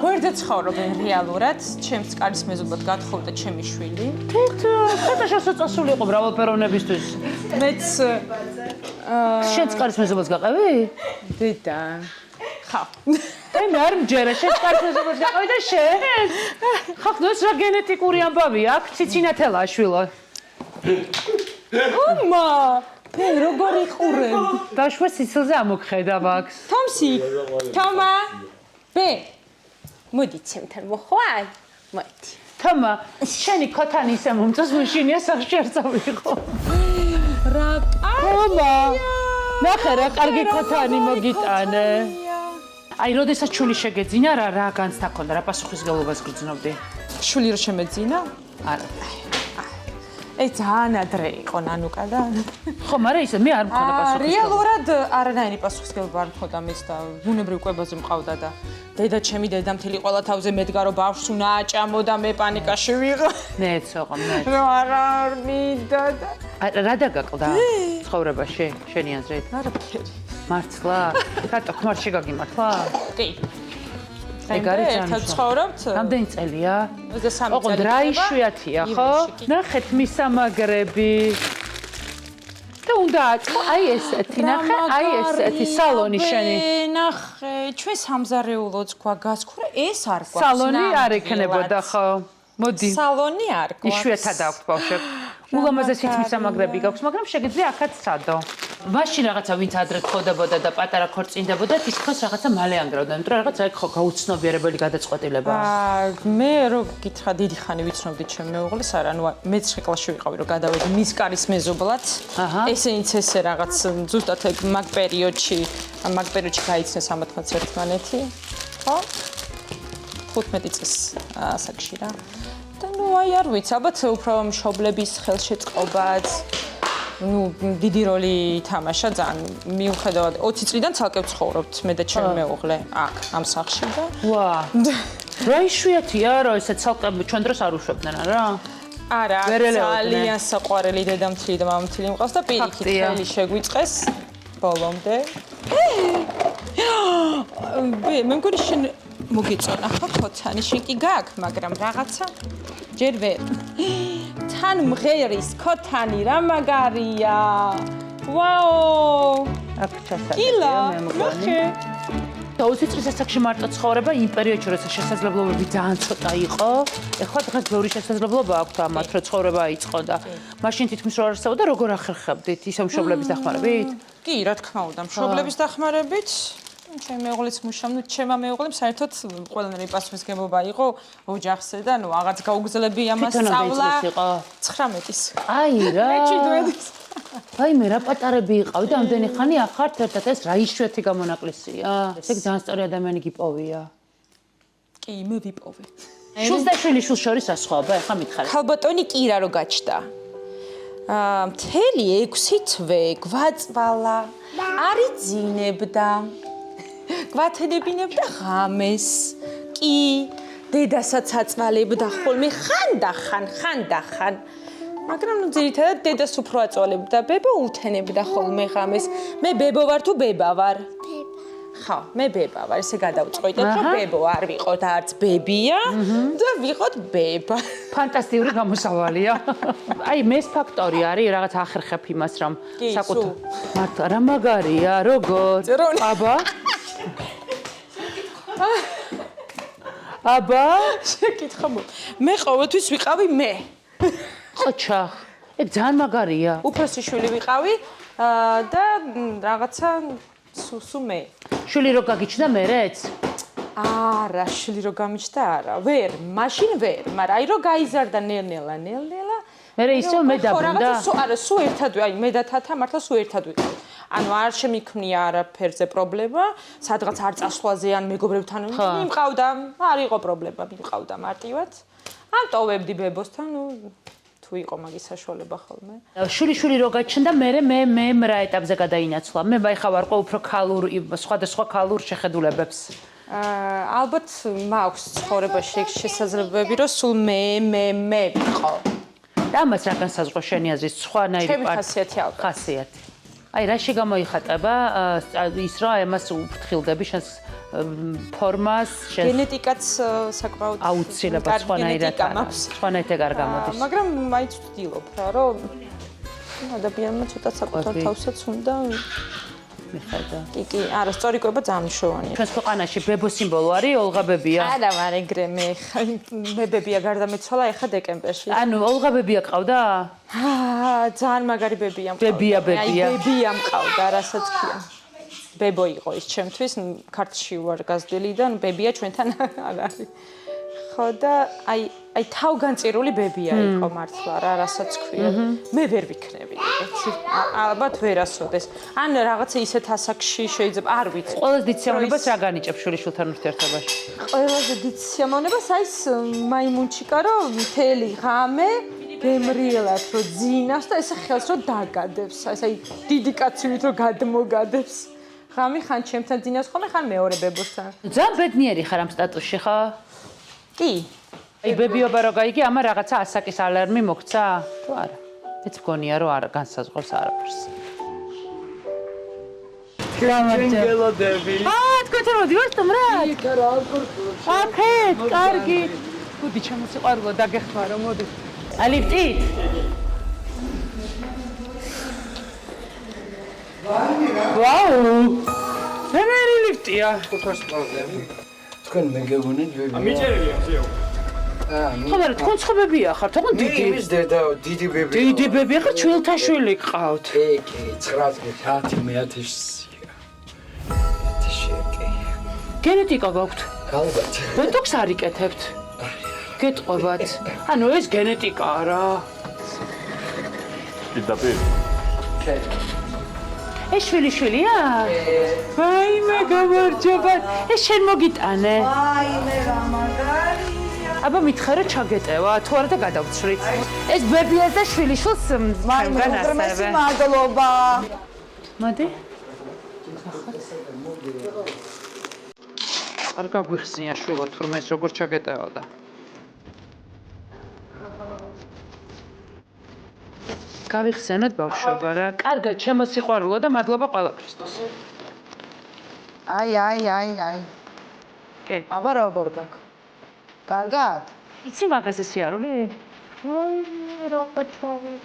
გვერდზე ცხოვრობენ რეალურად, ჩემს კარის მეზობლად გათხოვდა ჩემი შვილი. ცოტა შესაძლებელი იყო მრავალფეროვნებისთვის. მეც შენც კარის მეზობლად გაყევი? დედა. ხო. და მე არ მჯერა, შენც კარის მეზობლად გაყევი და შენ? ხო, ეს რა გენეტიკური ამბავი აქვს? ციცინათელაა შვილო. ომა, ფენ როგორ იყურებ? დაშვე სიცილზე ამოგხედა აქვს. თომსი, თომა. ბე. მოდი ჩემთან მოხვალ. მოდი. თომა, შენი ქოთანი ისე მომწონს, მაშინია სახში არ წავიღო. რა თომა, ნახე რა კარგი ქოთანი მოგიტანე. აი, როდესაც ჩული შეგეძინა, რა განცდა ქონდა, რა პასუხისგებლობას გრძნობდი? შული რო შემეძინა? არა. ძალიან ადრე იყო ნანუკა და ხო, მაგრამ ისე მე არ მქონდა პასუხისგებლობა. რეალურად არანაირი პასუხისგებლობა არ მქონდა მის და ბუნებრივ კვებაზე მყავდა და დედა ჩემი დედამთილი ყველა თავზე მედგა რომ ბავშვს უნდა აჭამო და მე პანიკაში ვიყო. მეც ოღონ მე. რომ არ მინდა და რა დაგაკლდა ცხოვრებაში შენი აზრით? არაფერი. მართლა? რატო ხმარში გაგიმართლა? კი. ეგ არის ერთად ცხოვრობთ? რამდენი წელია? 23 ოღონდ რა იშვიათია, ხო? ნახეთ მისამაგრები. და უნდა აწყო, აი ესეთი, ნახე, აი ესეთი სალონი შენი. ნახე, ჩვენ სამზარეულოც გვაგას, ხურე ეს არ გვაქვს. სალონი არ ექნებოდა, ხო? მოდი. სალონი არ გვაქვს. იშვიათად აქვთ ბავშვებს. ულამაზესით მისამაგრები გაქვს, მაგრამ შეგიძლია აქაც სადო. მაშინ რაღაცა ვინც ადრე ხოდებოდა და პატარა ქორწინდებოდა, თითქოს რაღაცა მალე ანგრევდა, იმიტომ რომ რაღაცა ხო გაუცნობიერებელი გადაწყვეტილება. მე რო გითხრა დიდი ხანი ვიცნობდი ჩემ მეუღლეს, არა, ნუ მე-9 კლასში ვიყავი, რომ გადავედი მის კარის მეზობლად. ესენიც ესე რაღაც ზუსტად მაგ პერიოდში გაიცნეს ამათმაც ერთმანეთი, ხო? 15 წელს ასაკში რა. და ნუ აი არ ვიცი, ალბათ უფრო მშობლების ხელშეწყობაც ну, დიდი როლი ითამაშა ძალიან. მიუხედავად 20 წლიდან ცალკე ვცხოვრობთ მე და ჩემი მეუღლე აქ ამ სახლში და ვა. რა იშვიათია, რომ ესე ცალკე ჩვენ დროს არ უშვებდნენ, არა? არა, ძალიან საყვარელი დედამთილი და მამამთილი მყავს და პირიქით ხელი შეგვიწყეს ბოლომდე. მე მგონი შენ მოგეწონა ხო ქოთანი, შენ კი გაქვს, მაგრამ რაღაცა ჯერ ვერ. თან მღერის ქოთანი რა მაგარია. ვაუ! აქ ჩასადა კილა, მე მგონი. 20 წლის ასაკში მარტო ცხოვრება იმ პერიოდში, როცა შესაძლებლობები ძალიან ცოტა იყო. ეხლა დღეს ბევრი შესაძლებლობა აქვს ამათ, რომ ცხოვრება იწყო და მაშინ თითქმის რო არ არსებობდა, როგორ ახერხებდით ისე მშობლების დახმარებით? კი, რა თქმა უნდა, მშობლების დახმარებით. ჩემი მეუღლეც მუშაობ, ნუ ჩემმა მეუღლემ საერთოდ ყველანაირი პასუხისგებლობა იყო ოჯახზე და ნუ რაღაც გაუგზლებია ამას სწავლა 19-ის. აი რა. მეჩვიდვედის. აი მე რა პატარები იყავი და ამდენი ხანი ახართ ერთად ეს რა იშვიათი გამონაკლისია. ესე ძალიან სწორი ადამიანი გიპოვია. კი, მე ვიპოვე. შულს და შვილიშვილს შორის ასხვაობა, ეხლა მითხარი. ქალბატონი კი რა რო გაჩნდა. მთელი 6 თვე გვაწვალა, არიძინებდა. გვათენებინებდა ღამეს. კი, დედასაც აწვალებდა ხოლმე ხანდახან. მაგრამ ნუ ძირითადად დედას უფრო აწვალებდა, ბებო უთენებდა ხოლმე ღამეს. მე ბებო ვარ თუ ბება ვარ? ხო, მე ბება ვარ, ესე გადავწყვიტეთ, რომ ბებო არ ვიყოთ, არც ბებია და ვიყოთ ბება. ფანტასტიკური გამოსავალია. აი, მეს ფაქტორი არის, რაღაც ახერხებ იმას, რომ საკუთარ მართლა რა მაგარია, როგორ? აბა? აბა? შეკითხა მო. მე ყოველთვის ვიყავი მე. ყოჩა, ეგ ძალიან მაგარია. უფროსი შვილი ვიყავი და რაღაცა სუ მე. შვილი რო გაგიჩნდა მერეც? არა, შვილი რო გამიჩნდა არა. ვერ, მაშინ ვერ, მაგრამ აი რო გაიზარდა ნელ-ნელა. მერე ისევ მე დაბრუნდა? არა, სულ ერთად, აი მე და თათა მართლა სულ ერთად ვიყავი. ანუ არ შემიქმნია არაფერზე პრობლემა, სადღაც არ წასვლაზე ან მეგობრებთან მიმყავდა, არ იყო პრობლემა, მიმყავდა მარტივად. ან ტოვებდი ბებოსთან, ნუ თუ იყო მაგის საშუალება ხოლმე. შვილი რო გაჩნდა, მე რა ეტაპზე გადაინაცვლა? მე ხა ვარ ყო უფრო ქალურ, სხვადასხვა ქალურ შეხედულებებს. ალბათ მაქვს ცხოვრებაში ეგ შესაძლებლობები, რომ სულ მე ვიყო. და ამას რა განსაზღვრა შენი აზრით სხვანაირი ჩემი ხასიათი ალბათ. ხასიათი. აი რაში გამოიხატება ის რომ ამას უფრთხილდები შენს ფორმას, შენს გენეტიკაც საკმაოდ აუცილებლად სხვანაირად არ გამოდის. მაგრამ მაინც ვცდილობ რა, რომ ადამიანმა ცოტა საკუთარ თავსაც უნდა მიხედა. კი, არა, სწორი კვება ძალიან მნიშვნელოვანია. ჩვენს ქვეყანაში ბებო სიმბოლო არის ოლღა ბებია. არა, მაგრამ ეგრე მე ბებია გარდამეცვალა ეხა დეკემბერში. ანუ ოლღა ბებია ყავდა? ძალიან მაგარი ბებია მყავდა. ბებია. აი ბებია მყავდა, რასაც ქვია. ბებო იყო ის ჩემთვის, ქართლში ვარ გაზრდილი და ბებია ჩვენთან არ არის. ხო და აი თავგანწირული ბებია იყო მართლა რა, რასაც ქვია. მე ვერ ვიქნები, იცი? ალბათ ვერასოდეს. ან რაღაცა ისეთ ასაკში შეიძლება, არ ვიცი. ყველაზე დიდ სიამოვნებას რა განიჭებს შვილიშვილთან ურთიერთობაში? ყველაზე დიდ სიამოვნებას აი ეს მაიმუნჩიკა, რომ მთელი ღამე გემრიელად რო ძინავს და ესე ხელს რო დაგადებს. აი დიდი კაცივით რო გადმოგადებს. ღამე ხან ჩემთან ძინავს ხოლმე, ხან მეორე ბებოსთან. ძალიან ბედნიერი ხარ ამ სტატუსში, ხო? კი. აი ბებიობა რო გაიგე, ამა რაღაცა ასაკის ალარმი მოგცა? თუ არა? მეც მგონია რომ არ განსაზღვრავს არაფერს. გელოდები. თქვენ თუ მოდი ვარ თუმრა? იქა რა გორკო. აქეთ, კარგი. გუდი ჩემოსიყვარულო დაგეხმარო, მოდი. ალიფტით. ვაუ! მე ლიფტია. ხუთას პრობლემი. თქვენ მეგებოდნენ ბებია. მიჭერია ზეო. ხომ არა, თქვენ ცხობებია ხართ, თქო დიდი. იმის დედაო, დიდი ბებია. დიდი ბებია ხარ, ჩვილთა შვილი გყავთ. კი, 9-10 გენეტიკა გაქვთ. ალბათ. ბოტოქს არ იკეთებთ. გეტყვებათ. ანუ ეს გენეტიკაა რა. პირდაპირ. ეს შვილია? ვაიმე, გამარჯობა. ეს შენ მოგიტანე. ვაიმე, რა მაგარია. აბა მითხარ რომ ჩაგეტევა, თუ არა და გადავცვლით. ეს ბებიას და შვილიშვილს ჩემგან უღრმესი ასევე. მადლობა. მოდი. არ გაგვიხსნია შვილო თურმე ეს როგორ ჩაგეტევოდა. გავიხსენოთ ბავშვობა რა. კარგად, შემოსიყვარულო და მადლობა ყველაფრისთვის. აი. კი. აბა როგორ გაქ? კარგად? იცი მაგაზე სიარული? აი, როგორ ჩავი.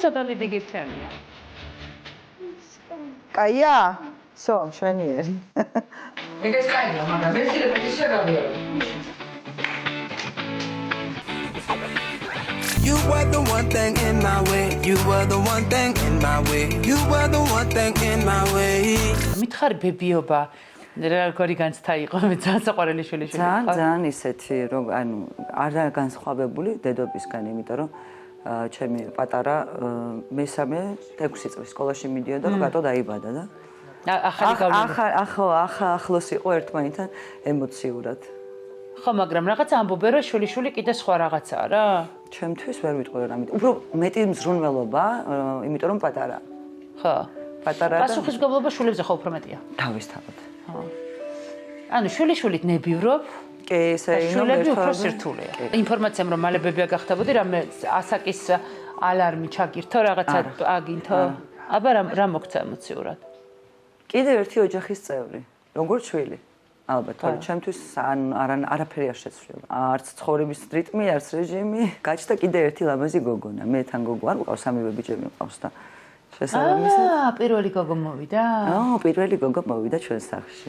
ცოტა დიდი გიფთენია. კაია? სო, შვენიერი. ეგეც კაია, მაგრამ მე შეიძლება შეგავიარო. You were the one thing in my way. You were the one thing in my way. You were the one thing in my way. მითხარი ბებიობა. როგორი განცდა იყო, მე ძალიან საყვარელი შვილი შვილი. ძალიან ისეთი, რომ ანუ არ განსხვავებული დედობისგან, იმიტომ რომ ჩემი პატარა მესამე 6 წლის სკოლაში მიდიოდა და რატო დაიბადა და ახალი გავლენა. ახლოს იყო ერთმანეთთან ემოციურად. ხო, მაგრამ რაღაცა ამბობენ რომ შვილი კიდე სხვა რაღაცაა რა. ჩემთვის ვერ ვიტყვი რამე. უფრო მეტი მზრუნველობა, იმიტომ რომ პატარა. ხო. პატარა და პასუხისმგებლობა შვილებზე ხო უფრო მეტია. თავისთავად. ხო. ანუ შვილით ნებივრობ. კი, ესე შვილები უფრო სირთულეა. ინფორმაციამ რომ მალე ბებია გახდებოდი, რამე ასაკის ალარმი ჩაგირთო, რაღაცა აგინთო. აბა რა მოგცა ემოციურად? კიდევ ერთი ოჯახის წევრი, როგორც შვილი. ალბათ, თორე ჩემთვის არაფერი არ შეცვლება. არც ცხოვრების რიტმი, არც რეჟიმი. გაჩნდა კიდევ ერთი ლამაზი გოგონა. მე თან გოგო არ მყავს, სამივე ბიჭები მყავს და შესაბამისად. პირველი გოგო მოვიდა? პირველი გოგო მოვიდა ჩვენ სახლში.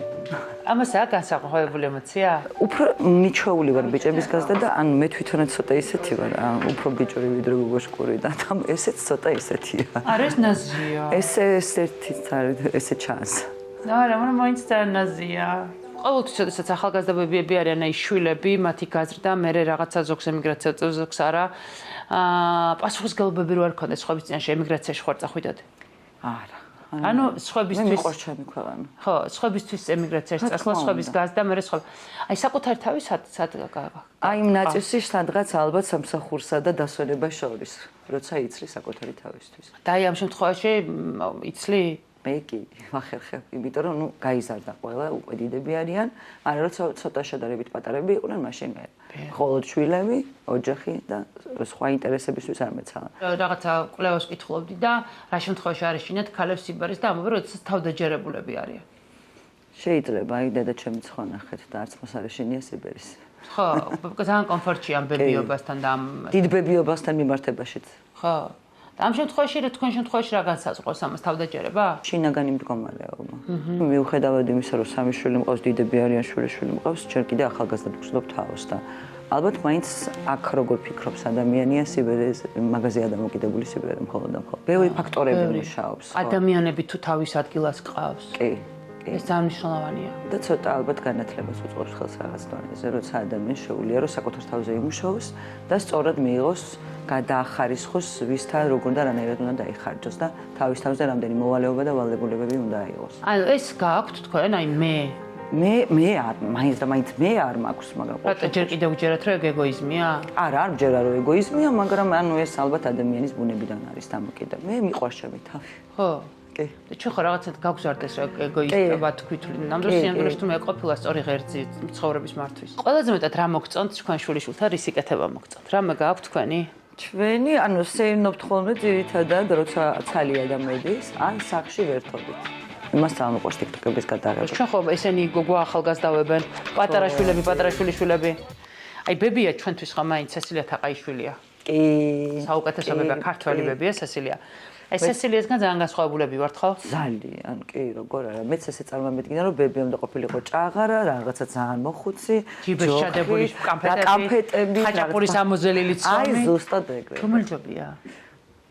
ამასაა განსაკუთრებული ემოცია? უფრო ნიჩვეული ვარ ბიჭების გაზდა და ანუ მე თვითონაც ცოტა ისეთი ვარ, უფრო ბიჭური ვიდრე გოგოშკური და ესეც ცოტა ისეთია. არა ეს ნაზია. ეს ერთიც არის, ესე ჩანს. არა, მაგრამ მაინც ძალიან ნაზია. ყოველთვის შესაძაც ახალგაზრდა ბებიები არიან აი შვილები, მათი გაზრდა, მე რაღაცა ზოგს ემიგრაცია წევს, ზოგს არა. პასუხისმგებლობები რო არ ქონდეს სხვების წინაშე ემიგრაციაში ხوار წახვიდოდი? არა. ანუ სხვებისთვის მე მიყვარს ჩემი ქვეყანა. ხო, სხვებისთვის ემიგრაციაში წასვლა, სხვების გაზრდა, მე სხვა. აი საკუთარი თავი სად გაგა? აი იმ ნაწილში სადღაც ალბათ სამსახურსა და დასვენება შორის, როცა იცლი საკუთარი თავისთვის. და აი ამ შემთხვევაში იცლი? მე კი ვახერხებ, იმიტომ რომ ნუ გაიზარდა ყველა, უკვე დიდები არიან, მაგრამ როცა ცოტა შედარებით პატარები იყვნენ, მაშინ მე მხოლოდ შვილები, ოჯახი და სხვა ინტერესებისთვის არ მეცალა. რაღაცა კვლევას კითხულობდი და რა შემთხვევაში არ ეშინათ ქალებს სიბარის და ამბობენ, რომ თავდაჯერებულები არიან. შეიძლება, აი დედა ჩემი სხვა ნახეთ და არც მას არ ეშინია სიბერის. ხო, ძალიან კომფორტში ამ ბებიობასთან და ამ დიდ ბებიობასთან მიმართებაშიც. ხო. ამ შემთხვევაში თქვენ შემთხვევაში რა განსაზღვრავს ამას თავდაჯერება? შინაგანი მდგომარეობა. მიუხედავად იმისა, რომ სამი შვილი მყავს, დიდები არიან, შვილიშვილი მყავს, ჯერ კიდე ახალგაზრდად ვხსნობ თავს და ალბათ მაინც აქ როგორ ფიქრობს ადამიანია სიბერეს მაგაზე ადამიანკიდებული სიბერე მხოლოდ და მხოლოდ. ბევრი ფაქტორები მუშაობს. ადამიანები თუ თავის ადგილას ყავს. კი. ეს ძალიან მნიშვნელოვანია. და ცოტა ალბათ განათლებას უწყობს ხელს რაღაც დონეზე, როცა ადამიანს შეუძლია რომ საკუთარ თავზე იმუშაოს და სწორად მიიღოს, გადაახარისხოს ვისთან როგორ და რანაირად უნდა დაიხარჯოს და თავის თავზე რამდენი მოვალეობა და ვალდებულებები უნდა აიღოს. ანუ ეს გააქვთ თქვენ, აი მე არ, მაინც და მაინც მე არ მაქვს, მაგრამ რატო ჯერ კიდევ გჯერათ რომ ეგ ეგოიზმია? არა, არ მჯერა რომ ეგოიზმია, მაგრამ ანუ ეს ალბათ ადამიანის ბუნებიდან არის დამოკიდებული. მე მიყვარს ჩემი თავი. ხო. კი. და ჩვენ ხო რაღაცად გავგზარდეს რა ეგოისტობა თქვით, ნამდვილად სიამოვნებაში თუ მე ყოფილა სწორი ღერძი ცხოვრების მართვის. ყველაზე მეტად რა მოგწონთ თქვენ შვილიშვილთან რის იკეთება მოგწონთ? რამე გააქვთ თქვენი? ჩვენი, ანუ სეირნობთ ხოლმე ძირითადად, როცა ცალია და მედის, ან სახში ვერთობით. იმას წამოყვარს TikTok-ების გადაღება. ჩვენ ხო ესენი გოგო ახალგაზრდავებენ, პატარა შვილები, პატარა შვილიშვილები. აი ბებია ჩვენთვის ხო მაინც სესილია თაყაიშვილია. კი. საუკეთესობება ქართველი ბებია სესილია. აი სესილიასგან ძალიან განსხვავებულები ვართ ხო? ძალიან, კი, როგორ არა. მეც ესე წარმომედგინა რომ ბებია უნდა ყოფილიყო ჭაღარა, რაღაცა ძალიან მოხუცი, ჯიბეს ჩადებული კამფეტები, ხაჭაპურის ამოზელილი ცომი. აი ზუსტად ეგრე. რომელი ჯობია?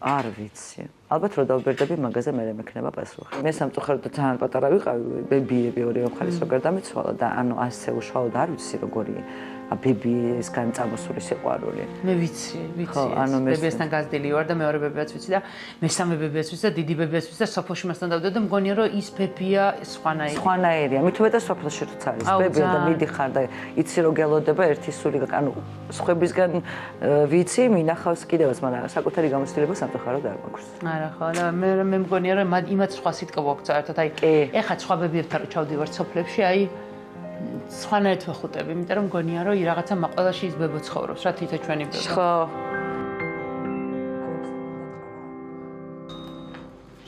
არ ვიცი. ალბათ რომ დავბერდები მაგაზე მე მექნება პასუხი. მე სამწუხაროდ ძალიან პატარა ვიყავი, ბებიები ორივე მხარეს როგორ დამიცვალა და ანუ ასე უშუალოდ არ ვიცი როგორი ბებიისგან წამოსული სიყვარული. მე ვიცი. ბებიასთან გაზრდილი ვარ და მეორე ბებიაც ვიცი და მესამე ბებიაც ვიცი და დიდი ბებიაც ვიცი და სოფელში მასთან დავდივარ და მგონია რომ ის ბებია სხვანაირი. სხვანაირია. მით უმეტეს სოფელში როც არის ბებია და მიდიხარ და იცი რომ გელოდება ერთი სული, ანუ სხვებისგან ვიცი, მინახავს კიდევაც, მაგრამ საკუთარი გამოცდილება სამწუხაროდ არ მაქვს. არა ხო, და მე მგონია რომ იმათ სხვა სიტკვა გვაქვს საერთოდ, აი ეხლა სხვა ბებიებთან რო ჩავდივარ სოფლებში, აი სხვანაირად ვეხუტები, იმიტომ რომ მგონია რომ რაღაცა მაყველაში ის ბებო ცხოვრობს, რა თითო ჩვენი ბებო. ხო.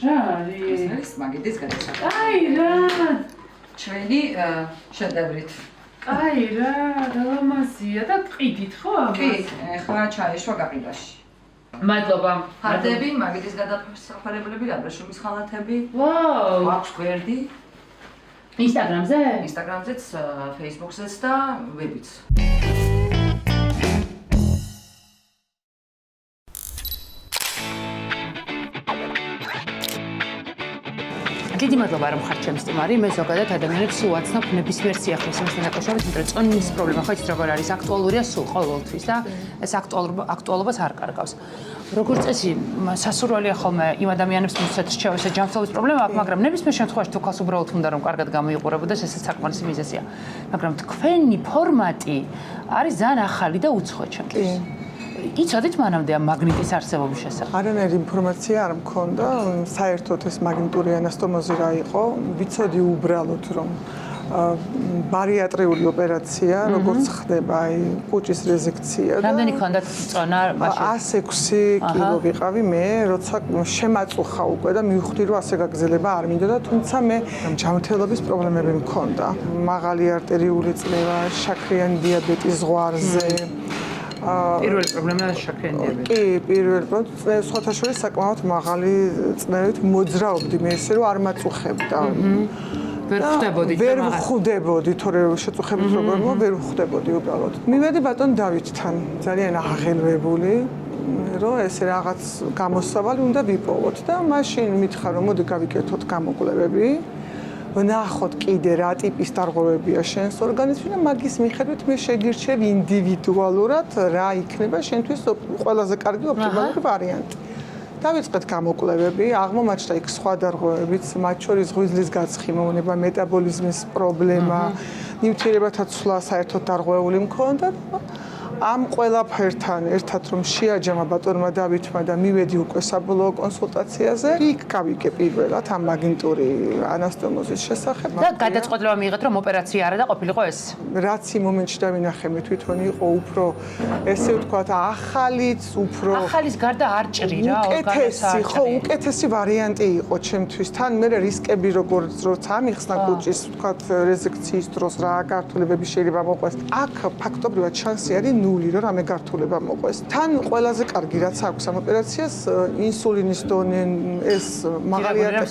რა არის? ეს მაგიდის გადასახადი. აი რა. ჩვენი შედევრით. აი რა, ლამაზია და ყიდით ხო ამას? კი, ახლა ჩაეშვა გაყიდვაში. მადლობა. ფარდები, მაგიდის გადასახარებლები, აბრეშუმის ხალათები. ვაუ! აქვს გვერდი. Instagram-ზე? Instagram-ზეც, Facebook-ზეც და ვებიც. დიდი მადლობა რომ ხართ ჩემს სტუმარი. მე ზოგადად ადამიანებს სულ ვაცნობ ნებისმიერ სიახლეს იმასთან დაკავშირებით, იმიტომ რომ წონის პრობლემა ხო იცით როგორ არის, აქტუალურია სულ ყოველთვის და ეს აქტუალობას არ კარგავს. როგორც წესი, სასურველია ხოლმე იმ ადამიანებს მისცეთ რჩევა ესე ჯანმრთელობის პრობლემა აქვს, მაგრამ ნებისმიერ შემთხვევაში თუ ქალს უბრალოდ უნდა რომ კარგად გამოიყურებოდეს, ესეც საკმარისი მიზეზია. მაგრამ თქვენი ფორმატი არის ძალიან ახალი და უცხო ჩემთვის. იცოდით მანამდე ამ მაგნიტის არსებობის შესახებ? არანაირი ინფორმაცია არ მქონდა, საერთოდ ეს მაგნიტური ანასტომოზი რა იყო. ვიცოდი უბრალოდ რომ ბარიატრიული ოპერაცია, როგორც ხდება, აი კუჭის რეზექცია და რამდენი ქონდათ წონა მაშინ? 106 კილო ვიყავი მე, როცა შემაწუხა უკვე და მივხვდი რომ ასე გაგრძელება არ მინდოდა, თუმცა მე ჯანმრთელობის პრობლემები მქონდა. მაღალი არტერიული წნევა, შაქრიანი დიაბეტი ზღვარზე. პირველი პრობლემა შაქრიანი დიაბეტი. კი, პირველი პრობლემა, სხვათა შორის საკმაოდ მაღალი წნევით მოძრაობდი მე ესე რომ არ მაწუხებდა. ვერ ხვდებოდი, თორე შეწუხებით როგორ მოვა, ვერ ხვდებოდი უბრალოდ. მივედი ბატონ დავითთან, ძალიან აღელვებული, რომ ეს რაღაც გამოსავალი უნდა ვიპოვოთ და მაშინ მითხრა რომ მოდი გავიკეთოთ გამოკვლევები. ვნახოთ კიდე რა ტიპის დარღვევებია შენს ორგანიზმში და მაგის მიხედვით მე შეგირჩევ ინდივიდუალურად რა იქნება შენთვის ყველაზე კარგი ოპტიმალური ვარიანტი. დავიწყეთ გამოკვლევები, აღმომაჩნდა იქ სხვა დარღვევებიც, მათ შორის ღვიძლის გაცხიმოვნება, მეტაბოლიზმის პრობლემა, ნივთიერებათა ცვლა საერთოდ დარღვეული მქონდა. ამ ყველაფერთან ერთად რომ შეაჯამა ბატონმა დავითმა და მივედი უკვე საბოლოო კონსულტაციაზე, იქ გავიგე პირველად ამ მაგნიტური ანასტომოზის შესახებ. და გადაწყვეტილება მიიღეთ რომ ოპერაცია არა და ყოფილიყო ეს. რაც იმ მომენტში დავინახე მე თვითონ იყო უფრო ესე ვთქვათ ახალიც, უფრო ახალის გარდა არ ჭრი რა, უკეთესი, ხო, უკეთესი ვარიანტი იყო ჩემთვის. თან მე რისკები როგორც როცა ამიხსნა კუჭის ვთქვათ რეზექციის დროს რა გართულებები შეიძლება მოყვეს. აქ ფაქტობრივად შანსი არის ნული რომ რამე გართულება მოყვეს. თან ყველაზე კარგი რაც აქვს ამ ოპერაციას ინსულინის დონე ეს მაღალია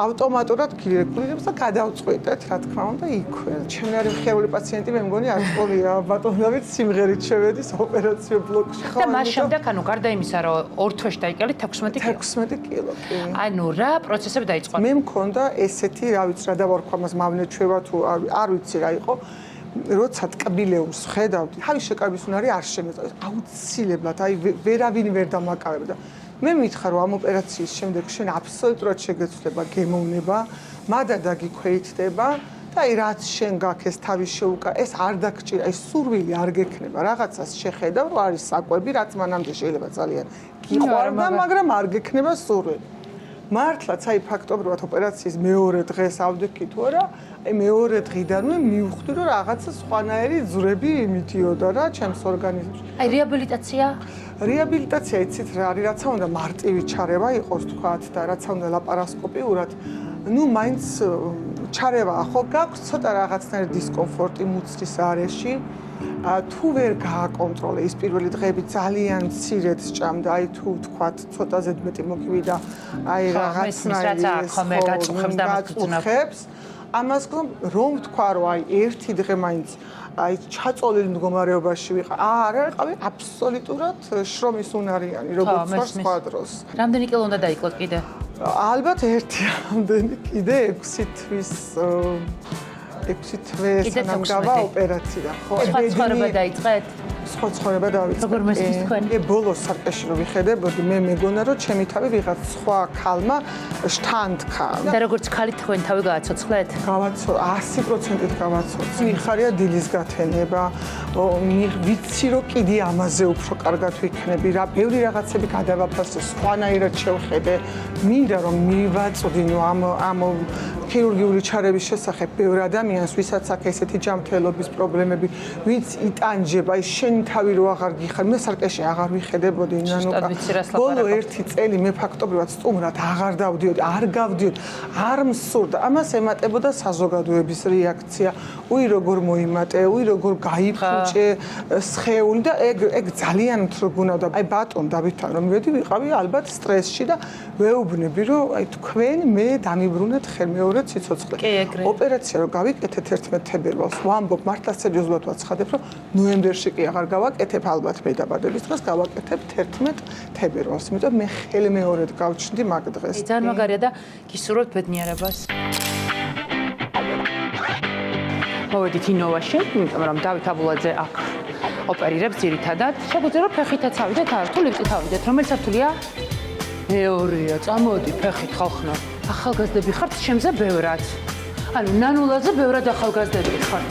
ავტომატურად გირეგულირებს და გადავწყვეტეთ რა თქმა უნდა იქვე. ჩემი არის მხიარული პაციენტი მე მგონი არ ყოლია ბატონ დავით სიმღერით შევედის ოპერაციო ბლოკში ხო და მას შემდეგ ანუ გარდა იმისა რომ ორ თვეში დაიკელით 16 კილო კი. ანუ რა პროცესები დაიწყო? მე მქონდა ესეთი რა ვიცი რა დავარქვა მას მავნეჩვევა თუ არ ვიცი რა იყო როცა ტკბილეულს ხედავდი თავის შეკარების უნარი არ შემეწა აუცილებლად აი ვერავინ ვერ დამაკავებდა და მე მითხრა რომ ამ ოპერაციის შემდეგ შენ აბსოლუტურად შეგეცვლება გემოვნება მადადა გიქვეითდება და აი რაც შენ გაქვს ეს თავის შეუკა ეს არ დაგჭირა ეს სურვილი არ გექნება რაღაცას შეხედავ რომ არის საკვები რაც მანამდე შეიძლება ძალიან გიყვარდა მაგრამ არ გექნება სურვილი მართლაც აი ფაქტობრივად ოპერაციის მეორე დღეს ავდექი თუ არა აი მეორე დღიდანვე მივხვდი რომ რაღაცა სხვანაირი ძვრები მიდიოდა რა ჩემს ორგანიზმში აი რეაბილიტაცია იცით რა არის რაცა უნდა მარტივი ჩარევა იყოს თქვათ და რაცა უნდა ლაპარასკოპიურად ну მაინც ჩარევა ხო გაქვს ცოტა რაღაცნაირი დისკომფორტი მუცლის არეში თუ ვერ გააკონტროლე ის პირველი დღეები ძალიან მცირედ სჭამდა აი თუ თქვათ ცოტა ზედმეტი მოგვიდა აი რაღაცნაირი გაწუხებს ამას რომ თქვა რომ აი ერთი დღე მაინც აი ჩაწოლილი მდგომარეობაში ვიყავ არ არყავი აბსოლუტურად შრომის უნარიანი როგორც ვარ სხვა დროს რამდენი კილო უნდა დაიკლოთ კიდე ალბათ ერთი რამდენი კიდე 6 თვის 6 თვეს სანამ გავა ოპერაცია ხო სხვა ცხოვრება დაიწყეთ სხვა ცხოვრება დავიწყე როგორ მესმის თქვენ ბოლოს სარკეში რომ ვიხედებოდი მე მეგონა რომ ჩემი თავი ვიღაც სხვა ქალმა შთანთქა და როგორც ქალი თქვენ თავი გააცოცხლეთ 100%-ით გავაცოცხლე მიხარია დილის გათენება ვიცი რომ კიდე ამაზე უფრო კარგად ვიქნები რა ბევრი რაღაცები გადავაფასე სხვანაირად შევხედე მინდა რომ მივაწვდინო ამ ქირურგიული ჩარების შესახებ ბევრ ადამიანს ვისაც აქვს ესეთი ჯანმრთელობის პრობლემები ვინც იტანჯება ის შენი თავი რო აღარ გიხარ მე სარკეში აღარ ვიხედებოდი ნანუკა ბოლო ერთი წელი მე ფაქტობრივად სტუმრად აღარ დავდიოდი არ გავდიოდი არ მსურდა ამას ემატებოდა საზოგადოების რეაქცია უი როგორ მოიმატე უი როგორ გაიფუჭე სხეული და ეგ ძალიან მთრგუნავდა აი ბატონ დავითთან რომ მივედი ვიყავი ალბათ სტრესში და ვეუბნები რომ აი თქვენ მე დამიბრუნეთ ხელმეორე ციცოცხლე ოპერაცია რომ გავიკეთეთ 11 თებერვალს ვამბობ მართლა სერიოზულად ვაცხადებ რომ ნოემბერში კი აღარ გავაკეთებ ალბათ მე დაბადების დღეს გავაკეთებ 11 თებერვალს იმიტომ მე ხელმეორედ გავჩნდი მაგ დღეს ძალიან მაგარია და გისურვებთ ბედნიერებას მოვედით ინოვაში იმიტომ რომ დავით აბულაძე აქ ოპერირებს ძირითადად შეგვიძლია რომ ფეხითაც ავიდეთ არ თუ ლიფტით ავიდეთ რომელი სართულია მეორეა წამოდი ფეხით ხალხნა ახალგაზრდები ხართ ჩემზე ბევრად ანუ ნანულაძე ბევრად ახალგაზრდები ხართ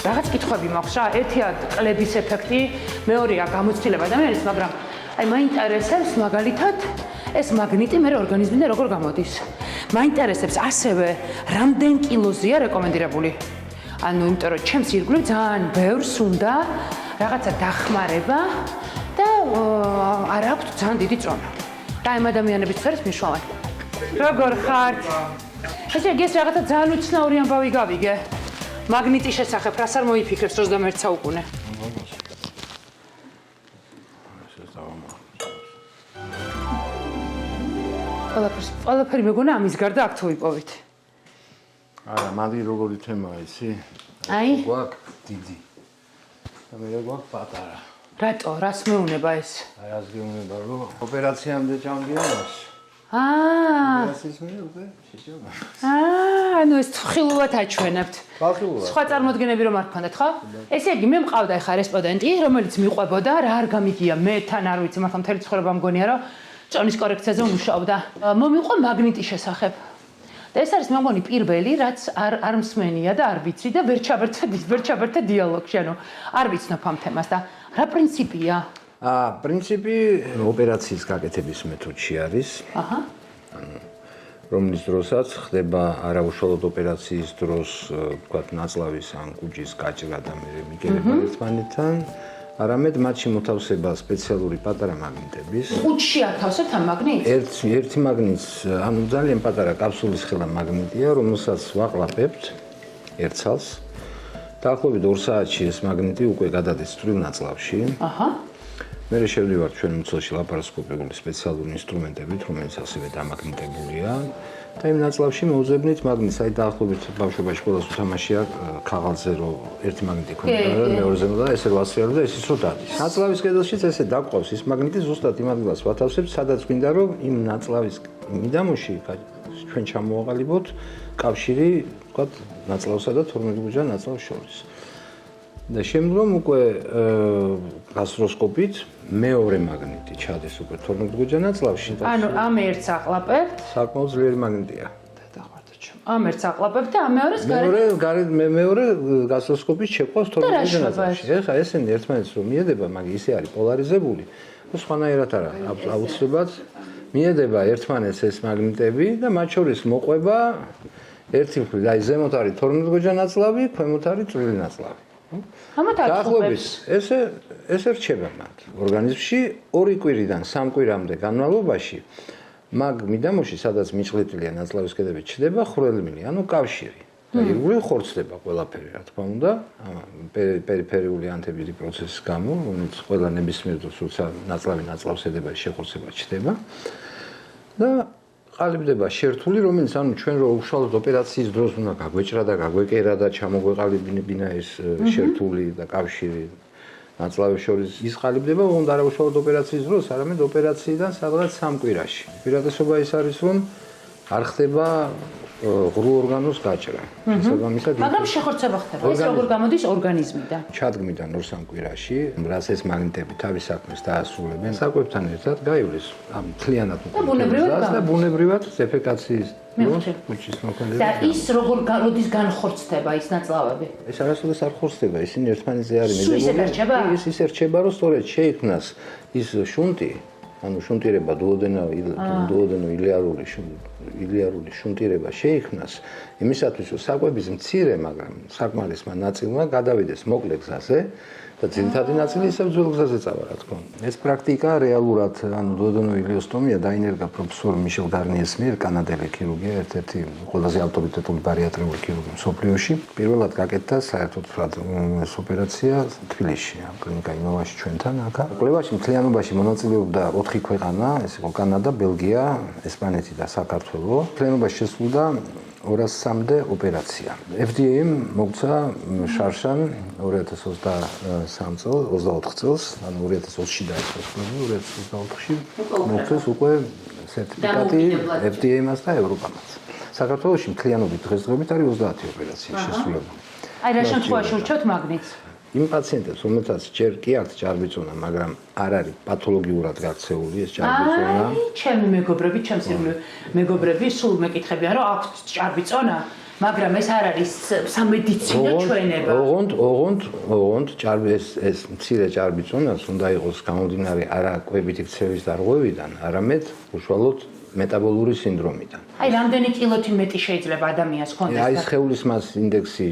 რაღაც კითხვები მაქვს რა ერთია კლების ეფექტი მეორეა გამოცდილება ადამიანის მაგრამ აი მაინტერესებს მაგალითად ეს მაგნიტი მე ორგანიზმიდან როგორ გამოდის მაინტერესებს ასევე რამდენ კილოზეა რეკომენდირებული ანუ იმიტომ რომ ჩემს ირგვლივ ძალიან ბევრს უნდა რაღაცა დახმარება და არ აქვს ძალიან დიდი წონა და ამ ადამიანების ფერს მიშოვან როგორ ხართ ესე იგი ეს რაღაცა ძალიან უცნაური ამბავი გავიგე მაგნიტის შესახებ რას არ მოიფიქრებს 21 საუკუნე ყველაფერი მეგონა ამის გარდა აქ თუ ვიპოვით არა მადი როგორი თემაა ისი აი გვაქვს დიდი და მე გვაქვს პატარა რატო რას მეუნება ეს აი რას გეუნება რომ ოპერაციამდე ჭამდია მას ოპერაციის მერე უკვე შეჭება ანუ ეს ხილულად აჩვენებთ სხვა წარმოდგენები რომ არ გქონდათ ხო ესე იგი მე მყავდა ახლა რესპონდენტი რომელიც მიყვებოდა რა არ გამიგია მე თან არ ვიცი მაგრამ მთელი ცხოვრება მგონია რომ წონის კორექციაზე მუშაობდა მომიყვა მაგნიტის შესახებ და ეს არის მე მგონი პირველი რაც არ მსმენია და არ ვიცი და ვერ ჩაბერთე დიალოგში ანუ არ ვიცნობ ამ თემას და რა პრინციპია პრინციპი ოპერაციის გაკეთების მეთოდში არის აჰა რომლის დროსაც ხდება არავაშალოდ ოპერაციის დროს თქვათ ნაწლავის ან კუჭის გაჭრა და მე მიგება ერთმანეთთან არამედ მათში მოთავსება სპეციალური პატარა მაგნიტების. ხუთში ათავსებთ ამ მაგნიტს? ერთი მაგნიტს, ანუ ძალიან პატარა კაფსულის ხელა მაგნიტია, რომელსაც ვაყლაპებთ ერთსალს დაახლოებით 2 საათში ეს მაგნიტი უკვე გადადის წვრილ ნაწლავში. აჰა. მე შევდივარ ჩვენ მუცელში ლაპარასკოპიული სპეციალური ინსტრუმენტებით, რომელიც ასევე დამაგნიტებულია. და იმ ნაწლავში მოვუძებნით მაგნიტს, აი დაახლოებით ბავშვობაში ყველას უთამაშია ქაღალდზე რომ ერთი მაგნიტი ქონდა და მეორეზე და ესე ვასწრებდა და ესეც რომ დადის. ნაწლავის კედელშიც ესე დაყავს ის მაგნიტი ზუსტად იმ ადგილას ვათავსებთ, სადაც გვინდა რომ იმ ნაწლავის მიდამოში ჩვენ ჩამოვაყალიბოთ კავშირი, ვთქვათ, ნაწლავსა და 12 გუჯა ნაწლავს შორის. და შემდგომ უკვე გასტროსკოპით მეორე მაგნიტი ჩადის უკვე 12 გუჯა ნაწლავში. ანუ ამ ერთს აყლაპებთ. საკმაოდ ძლიერი მაგნიტია. ამ ერთს აყლაპებთ და ამ მეორეს მეორე გასტროსკოპით შეყვავს 12 გუჯა ნაწლავში. ეხლა ესენი ერთმანეთს რომ მიედება, მაგრამ ისე არის პოლარიზებული, სხვანაირად არა, აუცილებლად მიედება ერთმანეთს ეს მაგნიტები და მათ შორის მოყვება ერთი მხრივ, აი ზემოთ არის 12 გუჯა ნაწლავი, ქვემოთ არის წვრილი ნაწლავი. დაახლოებით ესე რჩება მათ ორგანიზმში 2 კვირიდან 3 კვირამდე განმავლობაში მაგ მიდამოში, სადაც მიჭლეტილია ნაწლავის კედები, ჩდება ხვრელმილი, ანუ კავშირი. და ირგვლივ ხორცდება ყველაფერი, რა თქმა უნდა, პერიფერიული ანთებიდი პროცესის გამო, რომელიც ყველა ნებისმიერ დროს როცა ნაწლავი ნაწლავს ედება, შეხორცება ჩდება. და ყალიბდება შერთული, რომელიც ანუ ჩვენ რო უშუალოდ ოპერაციის დროს უნდა გაგვეჭრა და გაგვეკერა და ჩამოგვეყალიბინა ეს შერთული და კავშირი ნაწლავებს შორის ის ყალიბდება, უნდა არა უშუალოდ ოპერაციის დროს, არამედ ოპერაციიდან სადღაც 3 კვირაში. პირადესობა ის არის, რომ არ ხდება ღრუ ორგანოს გაჭრა. შესაბამისად, მაგრამ შეხორცება ხდება. ეს როგორ გამოდის ორგანიზმიდან? ჩადგმიდან 2-3 კვირაში, რაც ეს მაგნიტები თავის საქმეს დაასრულებენ, საკვებთან ერთად გაივლის ამ მთლიანად და ბუნებრივად დეფეკაციის დროს კუჭის მოქმედება. და ის როგორ როდის განხორცდება ის ნაწლავები? ეს არასოდეს არ ხორცდება, ისინი ერთმანეთზე არის მიდებული. ის ისე რჩება, რომ სწორედ შეიქმნას ის შუნტი, ანუ შუნტირება დუოდენო ილიარული შუნტირება შეიქმნას იმისათვის, რომ საკვების მცირე, მაგრამ საკმარისმა ნაწილმა გადავიდეს მოკლე გზაზე და ძირითადი ნაწილი ისევ ძველ გზაზე წავა, რა თქმა უნდა. ეს პრაქტიკა რეალურად, ანუ დუოდენო ილიოსტომია დაინერგა პროფესორ მიშელ გარნიეს მიერ, კანადელი ქირურგია, ერთ-ერთი ყველაზე ავტორიტეტული ბარიატრიული ქირურგი მსოფლიოში. პირველად გაკეთდა საერთოდ ეს ოპერაცია თბილისში, კლინიკა ინოვაში ჩვენთან აქ. კვლევაში მთლიანობაში მონაწილეობდა 4 ქვეყანა, ეს იყო კანადა, ბელგია, ესპანეთი და საქართველო. მთლიანობაში შესრულდა 203-მდე ოპერაცია. FDA-მ მოგცა შარშან 2023 წელს, 24 წელს, ანუ 2020-ში დაიწყო კვლევა, 2024-ში მოგცეს უკვე სერტიფიკატი FDA-მას და ევროპამაც. საქართველოში მთლიანობით დღესდღეობით არის 30 ოპერაციის შესრულება. აი რა შემთხვევაში ურჩევთ მაგნიტს? იმ პაციენტებს, რომელთაც ჯერ კი აქვთ ჭარბიწონა, მაგრამ არ არის პათოლოგიურად გაქცეული ეს ჭარბიწონა. აი, ჩემი მეგობრები, ჩემს მეგობრები სულ მეკითხებიან, რომ აქვთ ჭარბიწონა, მაგრამ ეს არ არის სამედიცინო ჩვენება. ოღონდ ეს მცირე ჭარბიწონაც უნდა იყოს გამომდინარე არა კვებითი ქცევის დარღვევიდან, არამედ უშუალოდ მეტაბოლური სინდრომიდან. აი, რამდენი კილოთი მეტი შეიძლება ადამიანს ჰქონდეს? აი, სხეულის მასის ინდექსი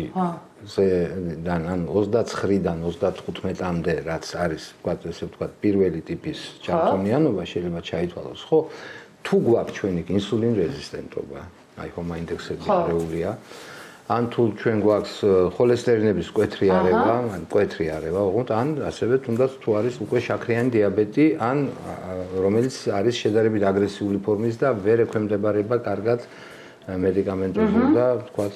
ანუ 29-დან 35-მდე, რაც არის, ვთქვათ, ესე ვთქვათ, პირველი ტიპის ჭარბწონიანობა შეიძლება ჩაითვალოს, ხო? თუ გვაქვს ჩვენი ინსულინ რეზისტენტობა, აი ჰომა ინდექსები არეულია, ან თუ ჩვენ გვაქვს ხოლესტერინების მკვეთრი არევა, ოღონდ ან ასევე თუნდაც თუ არის უკვე შაქრიანი დიაბეტი, ან რომელიც არის შედარებით აგრესიული ფორმის და ვერ ექვემდებარება კარგად მედიკამენტოზურ და ვთქვათ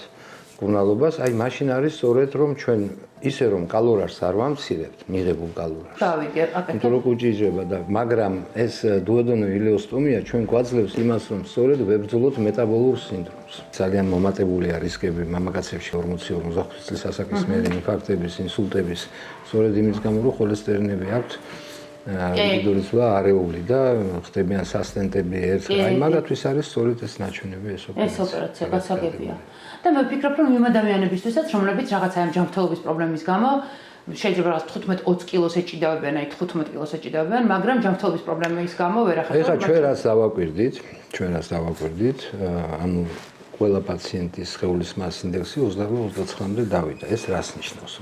კურნალობას, აი მაშინ არის სწორედ რომ ჩვენ ისე რომ კალორიას არ ვამცირებთ, მიღებულ კალორიას. დავიგე, აკეთებ. იმიტომ რომ კუჭიჟება და მაგრამ ეს დუოდენო ილიოსტომია ჩვენ გვაძლევს იმას რომ სწორედ ვებრძოლოთ მეტაბოლურ სინდრომს. ძალიან მომატებულია რისკები მამაკაცებში 40-45 წლის ასაკისმიერი ინფარქტების, ინსულტების, სწორედ იმის გამო რომ ხოლესტერინები აქვთ ლიპიდური ცვლა არეული და ხდებიან სასტენტები ერთხელ. აი მაგათთვის არის სწორედ ეს ნაჩვენები ეს ოპერაცია გასაგებია. და მე ვფიქრობ, რომ იმ ადამიანებისთვისაც, რომლებიც რაღაცა ამ ჯანმრთელობის პრობლემის გამო შეიძლება რაღაც 15-20 კილოს ეჭიდავებიან, აი 15 კილოს ეჭიდავებიან, მაგრამ ჯანმრთელობის პრობლემის გამო ვერ ახერხებენ. ეხლა ჩვენ რაც დავაკვირდით, ანუ ყველა პაციენტის სხეულის მასის ინდექსი 28-29-მდე დავიდა. ეს რას ნიშნავს?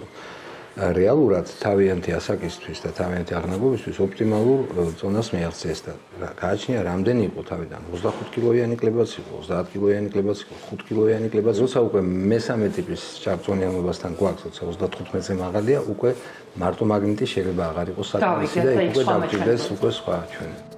რეალურად თავიანთი ასაკისთვის და თავიანთი აღნაგობისთვის ოპტიმალურ ზონას მიაღწიეს და გააჩნია რამდენი იყო თავიდან 25 კილოიანი კლებაც იყო 30 კილოიანი კლებაც იყო 5 კილოიანი კლებაც როცა უკვე მესამე ტიპის ჭარბწონიანობასთან გვაქვს როცა 35-ზე მაღალია უკვე მარტო მაგნიტი შეიძლება აღარ იყოს საკმარისი და იქ უკვე დავჭირდეს უკვე სხვა ჩვენი